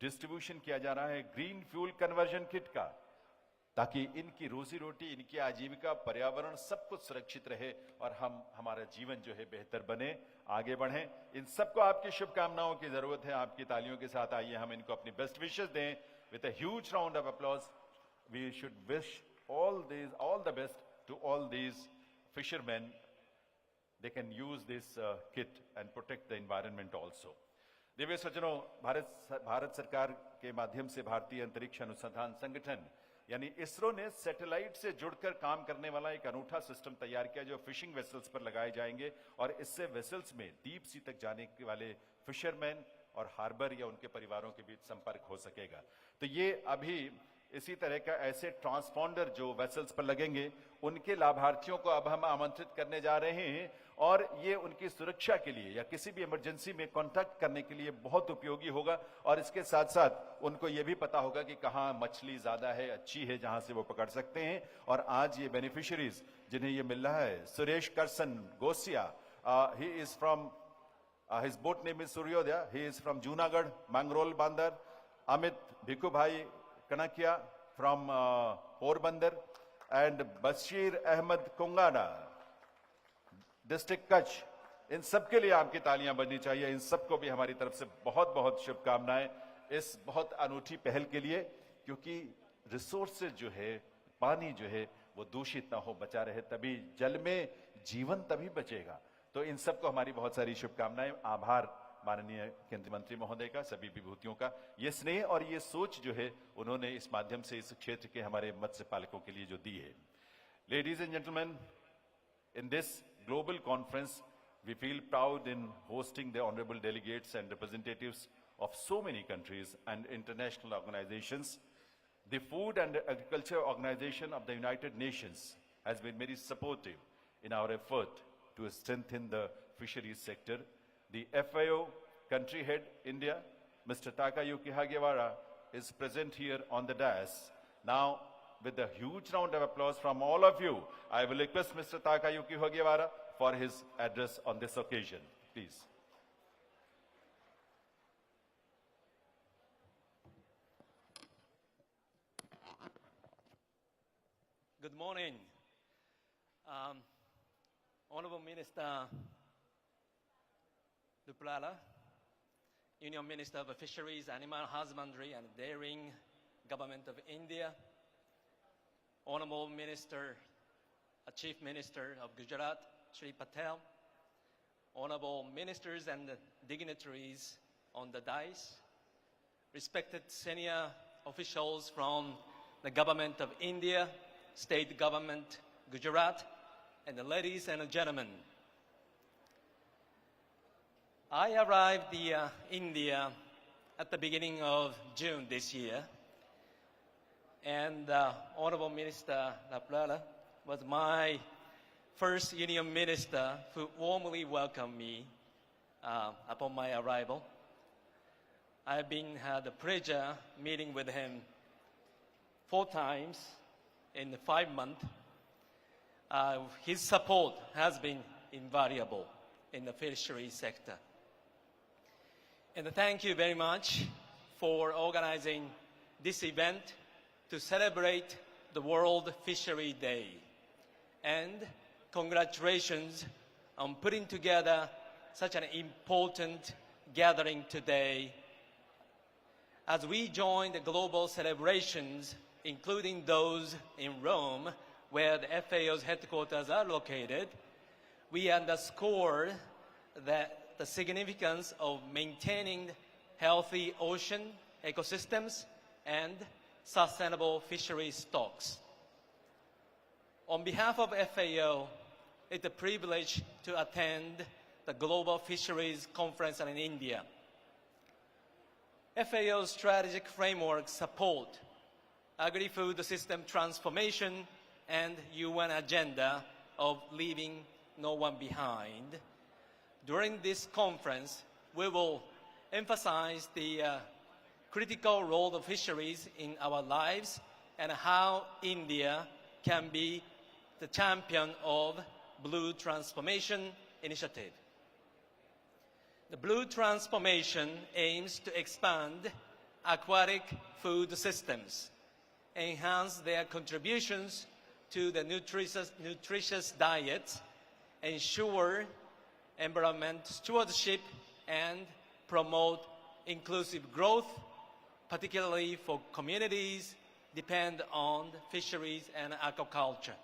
A: डिस्ट्रीब्यूशन किया जा रहा है ग्रीन फ्यूल कन्वर्जन किट का, ताकि इनकी रोजी रोटी, इनकी आजीविका, पर्यावरण सब कुछ सुरक्षित रहे और हमारा जीवन जो है बेहतर बने, आगे बढ़े. इन सबको आपकी शुभकामनाओं की जरूरत है. आपकी तालियों के साथ आइए हम इनको अपनी बेस्ट विशेस दें. With a huge round of applause we should wish all the best to all these fishermen. They can use this kit and protect the environment also. देवी सज्जनों, भारत सरकार के माध्यम से भारतीय अंतरिक्ष अनुसंधान संगठन यानी इसरो ने सैटेलाइट से जुड़कर काम करने वाला एक अनूठा सिस्टम तैयार किया जो फिशिंग वेसल्स पर लगाए जाएंगे, और इससे वेसल्स में डीप सी तक जाने वाले फिशरमैन और हार्बर या उनके परिवारों के बीच संपर्क हो सकेगा. तो ये अभी इसी तरह का ऐसे ट्रांसपॉन्डर जो वेसल्स पर लगेंगे, उनके लाभार्थियों को अब हम आमंत्रित करने जा रहे हैं, और ये उनकी सुरक्षा के लिए या किसी भी इमरजेंसी में कांटेक्ट करने के लिए बहुत उपयोगी होगा. और इसके साथ साथ उनको ये भी पता होगा कि कहां मछली ज्यादा है, अच्छी है, जहां से वो पकड़ सकते हैं. और आज ये बेनिफिशियरीज जिन्हें ये मिल रहा है, Suresh Karsan Gosiya, he is from, his boat name is Suryoday, he is from Junagadh, Mangrol Bandar. Amit Bhiku bhai Kanakiya from Porbandar, and Bashir Ahmed Kongana, district Kutch. इन सबके लिए आपकी तालियां बजनी चाहिए. इन सबको भी हमारी तरफ से बहुत बहुत शुभकामनाएं इस बहुत अनूठी पहल के लिए, क्योंकि रिसोर्सेज जो है, पानी जो है, वो दूषित ना हो, बचा रहे, तभी जल में जीवन तभी बचेगा. तो इन सबको हमारी बहुत सारी शुभकामनाएं. आभार माननीय केंद्रीय मंत्री महोदय का, सभी विभूतियों का. ये स्नेह और ये सोच जो है उन्होंने इस माध्यम से इस क्षेत्र के हमारे मत्स्य पालकों के लिए जो दी है. Ladies and gentleman, in this global conference we feel proud in hosting the honourable delegates and representatives of so many countries and international organisations. The Food and Agriculture Organization of the United Nations has been very supportive in our effort to strengthen the fisheries sector. The FAO country head, India, Mr. Takayuki Hagiwara, is present here on the dais. Now, with a huge round of applause from all of you, I will request Mr. Takayuki Hagiwara for his address on this occasion. Please.
I: Good morning. Honorable Minister Duplala, Union Minister of Fisheries, Animal Husbandry and Dairying, Government of India, Honorable Minister, Chief Minister of Gujarat, Shri Patel, Honorable Ministers and dignitaries on the dais, respected senior officials from the Government of India, State Government, Gujarat, and the ladies and gentlemen. I arrived in India at the beginning of June this year, and Honorable Minister Laplala was my first Union Minister who warmly welcomed me upon my arrival. I've had the pleasure meeting with him 4 times in 5 months. His support has been invaluable in the fisheries sector. And thank you very much for organizing this event to celebrate the World Fishery Day. And congratulations on putting together such an important gathering today. As we join the global celebrations, including those in Rome, where the FAO's headquarters are located, we underscore that the significance of maintaining healthy ocean ecosystems and sustainable fishery stocks. On behalf of FAO, it's a privilege to attend the Global Fisheries Conference in India. FAO's strategic framework support agri-food system transformation and UN agenda of leaving no one behind. During this conference, we will emphasize the critical role of fisheries in our lives and how India can be the champion of Blue Transformation Initiative. The Blue Transformation aims to expand aquatic food systems, enhance their contributions to the nutritious diet, ensure environment stewardship, and promote inclusive growth, particularly for communities depend on fisheries and aquaculture.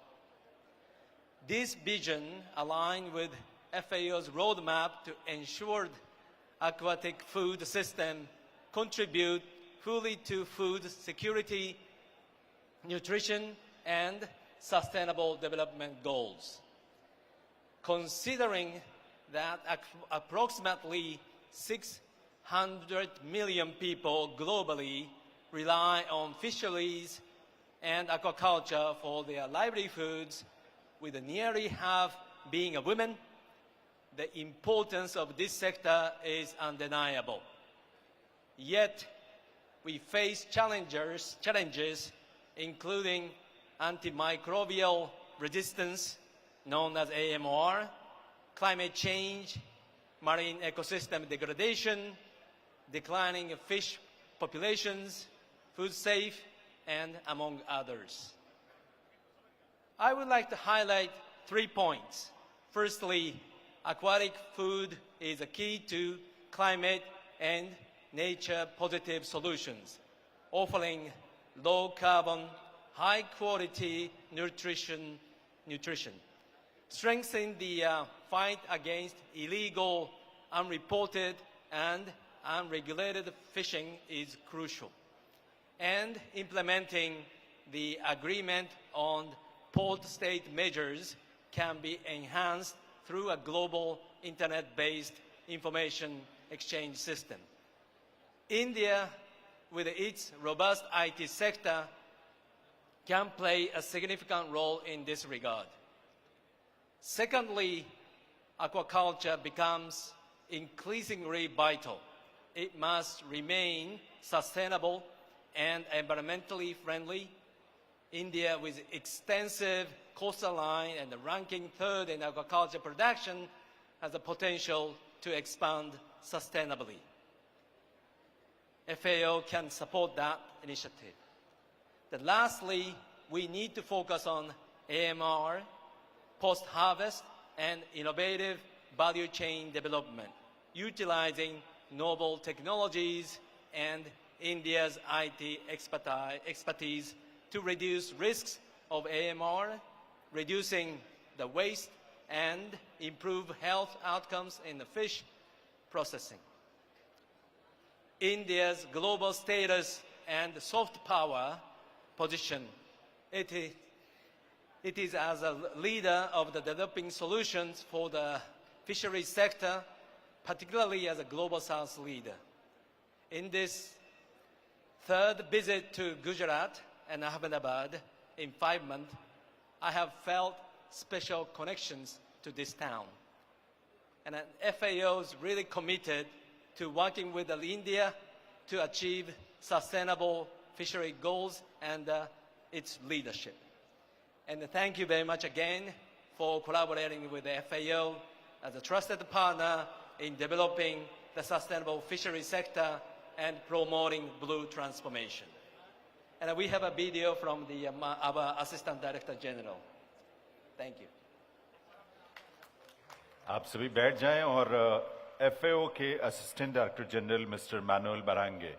I: This vision aligns with FAO's roadmap to ensure the aquatic food system contribute fully to food security, nutrition, and sustainable development goals. Considering that approximately 600 million people globally rely on fisheries and aquaculture for their livelihoods, with nearly half being women, the importance of this sector is undeniable. Yet, we face challenges including antimicrobial resistance, known as AMR, climate change, marine ecosystem degradation, declining fish populations, food safe, and among others. I would like to highlight 3 points. Firstly, aquatic food is a key to climate and nature-positive solutions, offering low-carbon, high-quality nutrition. Strengthening the fight against illegal, unreported, and unregulated fishing is crucial. And implementing the agreement on port-state measures can be enhanced through a global internet-based information exchange system. India, with its robust IT sector, can play a significant role in this regard. Secondly, aquaculture becomes increasingly vital. It must remain sustainable and environmentally friendly. India, with extensive coastal line and ranking 3rd in aquaculture production, has the potential to expand sustainably. FAO can support that initiative. Then lastly, we need to focus on AMR, post-harvest, and innovative value chain development. utilizing novel technologies and India's IT expertise to reduce risks of AMR, reducing the waste and improve health outcomes in the fish processing. India's global status and soft power position, it is as a leader of the developing solutions for the fisheries sector, particularly as a Global South leader. In this third visit to Gujarat and Ahmedabad in 5 months, I have felt special connections to this town. And FAO is really committed to working with India to achieve sustainable fishery goals and its leadership. And thank you very much again for collaborating with the FAO as a trusted partner in developing the sustainable fishery sector and promoting blue transformation. And we have a video from our Assistant Director General. Thank you.
A: आप सभी बैठ जाएं और FAO के assistant director general mister Manuel Barange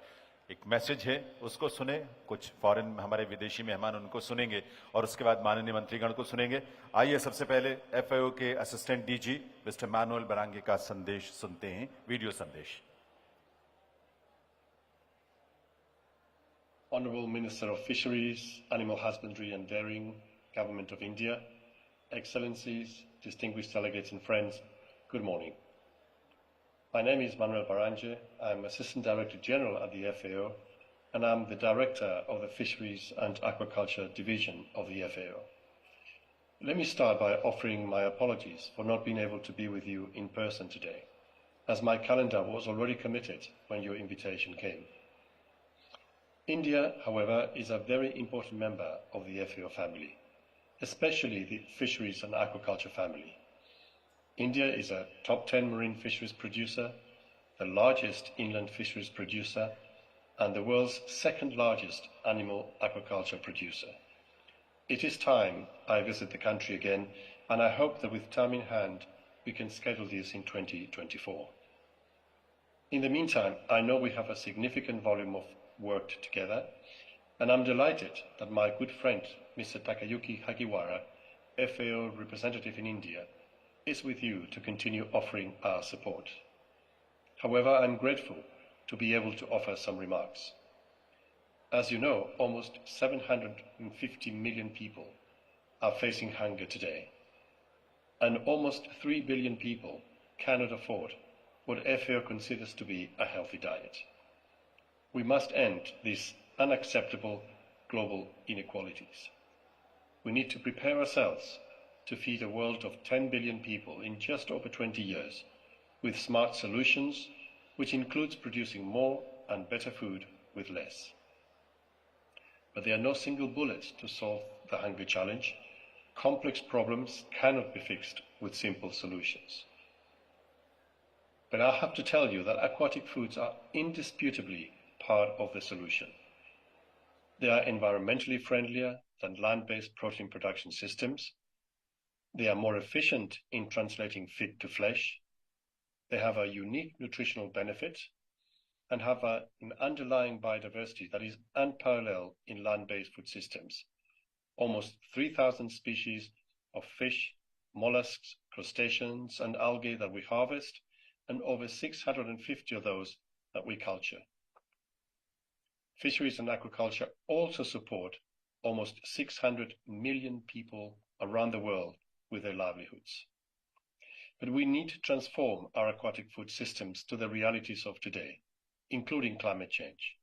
A: एक message है उसको सुने, कुछ फॉरेन हमारे विदेशी मेहमान उनको सुनेंगे और उसके बाद माननीय मंत्रीगण को सुनेंगे। आइए सबसे पहले एफएओ के असिस्टेंट डीजी मिस्टर मैनुअल बरांगे का संदेश सुनते हैं, वीडियो संदेश।
J: Honorable Minister of Fisheries, Animal Husbandry and Dairying, Government of India, Excellencies, distinguished delegates and friends, good morning. My name is Manuel Baranje. I'm Assistant Director General at the FAO, and I'm the Director of the Fisheries and Aquaculture Division of the FAO. Let me start by offering my apologies for not being able to be with you in person today, as my calendar was already committed when your invitation came. India, however, is a very important member of the FAO family, especially the fisheries and aquaculture family. India is a top 10 marine fisheries producer, the largest inland fisheries producer, and the world's second largest animal aquaculture producer. It is time I visit the country again, and I hope that with time in hand, we can schedule this in 2024. In the meantime, I know we have a significant volume of work together, and I'm delighted that my good friend, Mr. Takayuki Hagiwara, FAO representative in India, is with you to continue offering our support. However, I'm grateful to be able to offer some remarks. As you know, almost 750 million people are facing hunger today, and almost 3 billion people cannot afford what FAO considers to be a healthy diet. We must end these unacceptable global inequalities. We need to prepare ourselves to feed a world of 10 billion people in just over 20 years with smart solutions, which includes producing more and better food with less. But there are no single bullets to solve the hunger challenge. Complex problems cannot be fixed with simple solutions. But I have to tell you that aquatic foods are indisputably part of the solution. They are environmentally friendlier than land-based protein production systems. They are more efficient in translating feed to flesh. They have a unique nutritional benefit and have an underlying biodiversity that is unparalleled in land-based food systems. Almost 3,000 species of fish, mollusks, crustaceans, and algae that we harvest, and over 650 of those that we culture. Fisheries and aquaculture also support almost 600 million people around the world with their livelihoods. But we need to transform our aquatic food systems to the realities of today, including climate change.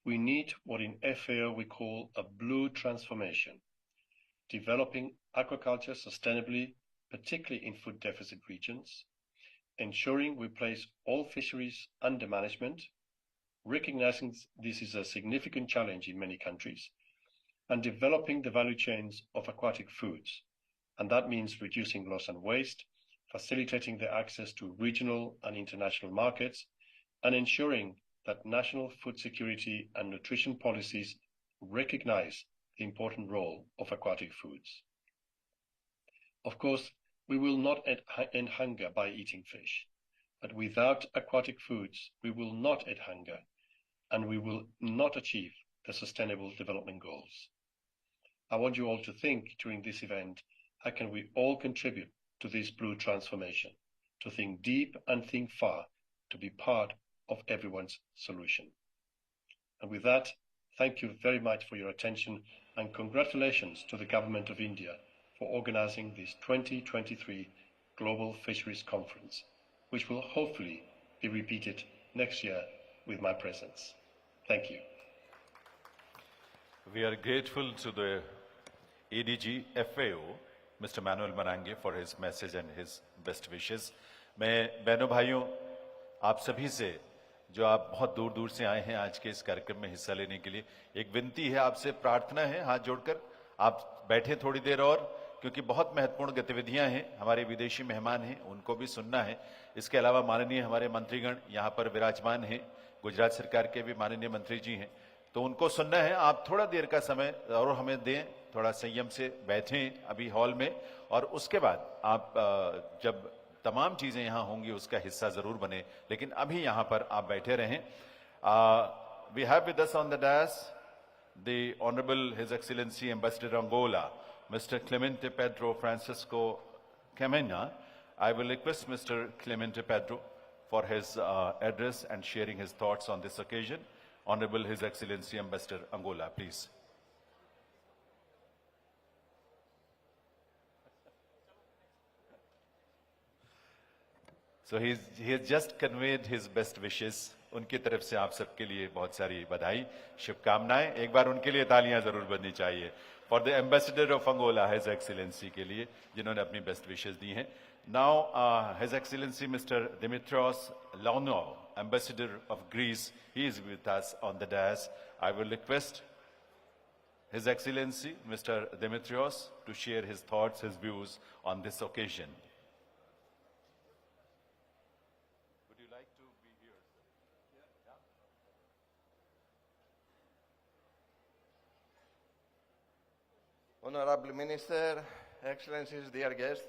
J: We need what in FAO we call a blue transformation, developing aquaculture sustainably, particularly in food deficit regions, ensuring we place all fisheries under management, recognizing this is a significant challenge in many countries, and developing the value chains of aquatic foods. And that means reducing loss and waste, facilitating the access to regional and international markets, and ensuring that national food security and nutrition policies recognize the important role of aquatic foods. Of course, we will not end hunger by eating fish. But without aquatic foods, we will not end hunger, and we will not achieve the Sustainable Development Goals. I want you all to think during this event, how can we all contribute to this blue transformation, to think deep and think far, to be part of everyone's solution. And with that, thank you very much for your attention, and congratulations to the Government of India for organizing this 2023 Global Fisheries Conference, which will hopefully be repeated next year with my presence. Thank you.
A: We are grateful to the ADG FAO, Mr. Manuel Marange, for his message and his best wishes. मैं बहनों भाइयों आप सभी से, जो आप बहुत दूर दूर से आए हैं आज के इस कार्यक्रम में हिस्सा लेने के लिए, एक विनती है आपसे, प्रार्थना है, हाथ जोड़कर आप बैठे थोड़ी देर और, क्योंकि बहुत महत्वपूर्ण गतिविधियां हैं, हमारे विदेशी मेहमान हैं, उनको भी सुनना है। इसके अलावा माननीय हमारे मंत्रीगण यहाँ पर विराजमान हैं, गुजरात सरकार के भी माननीय मंत्री जी हैं, तो उनको सुनना है। आप थोड़ा देर का समय और हमें दें, थोड़ा संयम से बैठें अभी हॉल में, और उसके बाद आप जब तमाम चीजें यहाँ होंगी उसका हिस्सा जरूर बने, लेकिन अभी यहाँ पर आप बैठे रहें। We have with us on the dais the honourable his excellency ambassador Angola, Mr. Clemente Pedro Francisco Camena. I will request Mr. Clemente Pedro for his address and sharing his thoughts on this occasion. Honorable His Excellency Ambassador Angola, please. So he has just conveyed his best wishes. उनकी तरफ से आप सबके लिए बहुत सारी बधाई, शुभकामनाएं। एक बार उनके लिए तालियां जरूर बजनी चाहिए। For the ambassador of Angola, his excellency के लिए, जिन्होंने अपनी बेस्ट विशेस दी हैं। Now his excellency mister Dimitrios Lano, ambassador of Greece, he is with us on the dais. I will request his excellency mister Dimitrios to share his thoughts, his views on this occasion.
K: Honorable Minister, Excellencies, dear guests,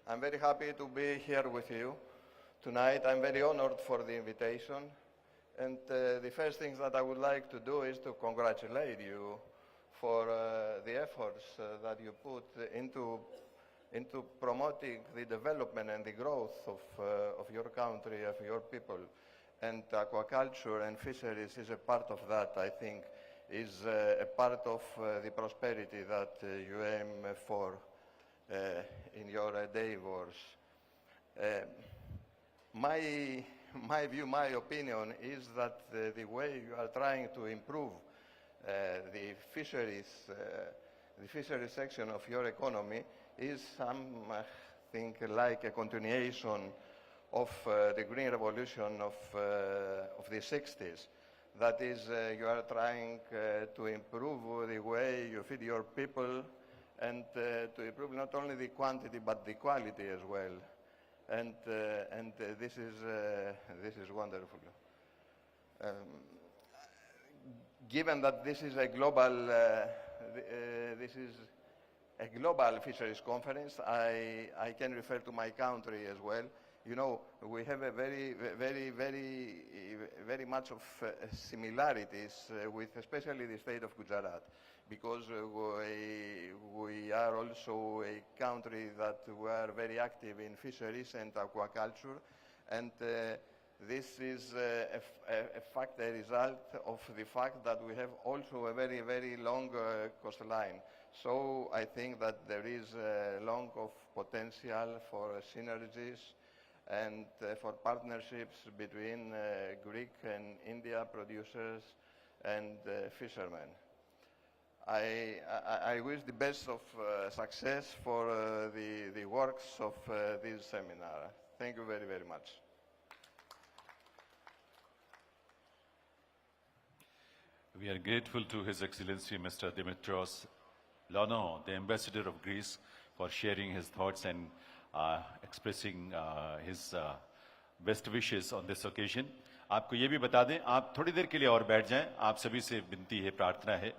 K: I'm very happy to be here with you tonight. I'm very honored for the invitation. And the first thing that I would like to do is to congratulate you for the efforts that you put into promoting the development and the growth of your country, of your people. And aquaculture and fisheries is a part of that, I think, is a part of the prosperity that you aim for in your endeavors. My view, my opinion is that the way you are trying to improve the fisheries section of your economy is something like a continuation of the Green Revolution of the 60s. That is, you are trying to improve the way you feed your people and to improve not only the quantity but the quality as well. And this is wonderful. Given that this is a global fisheries conference, I can refer to my country as well. You know, we have a very much of similarities with especially the state of Gujarat, because we are also a country that we are very active in fisheries and aquaculture, and this is a result of the fact that we have also a very long coastline. So I think that there is a long of potential for synergies and for partnerships between Greek and India producers and fishermen. I wish the best of success for the works of this seminar. Thank you very much.
A: We are grateful to His Excellency Mr. Dimitrios Lano, the Ambassador of Greece, for sharing his thoughts and expressing his best wishes on this occasion. आपको ये भी बता दें, आप थोड़ी देर के लिए और बैठ जाएं। आप सभी से विनती है, प्रार्थना है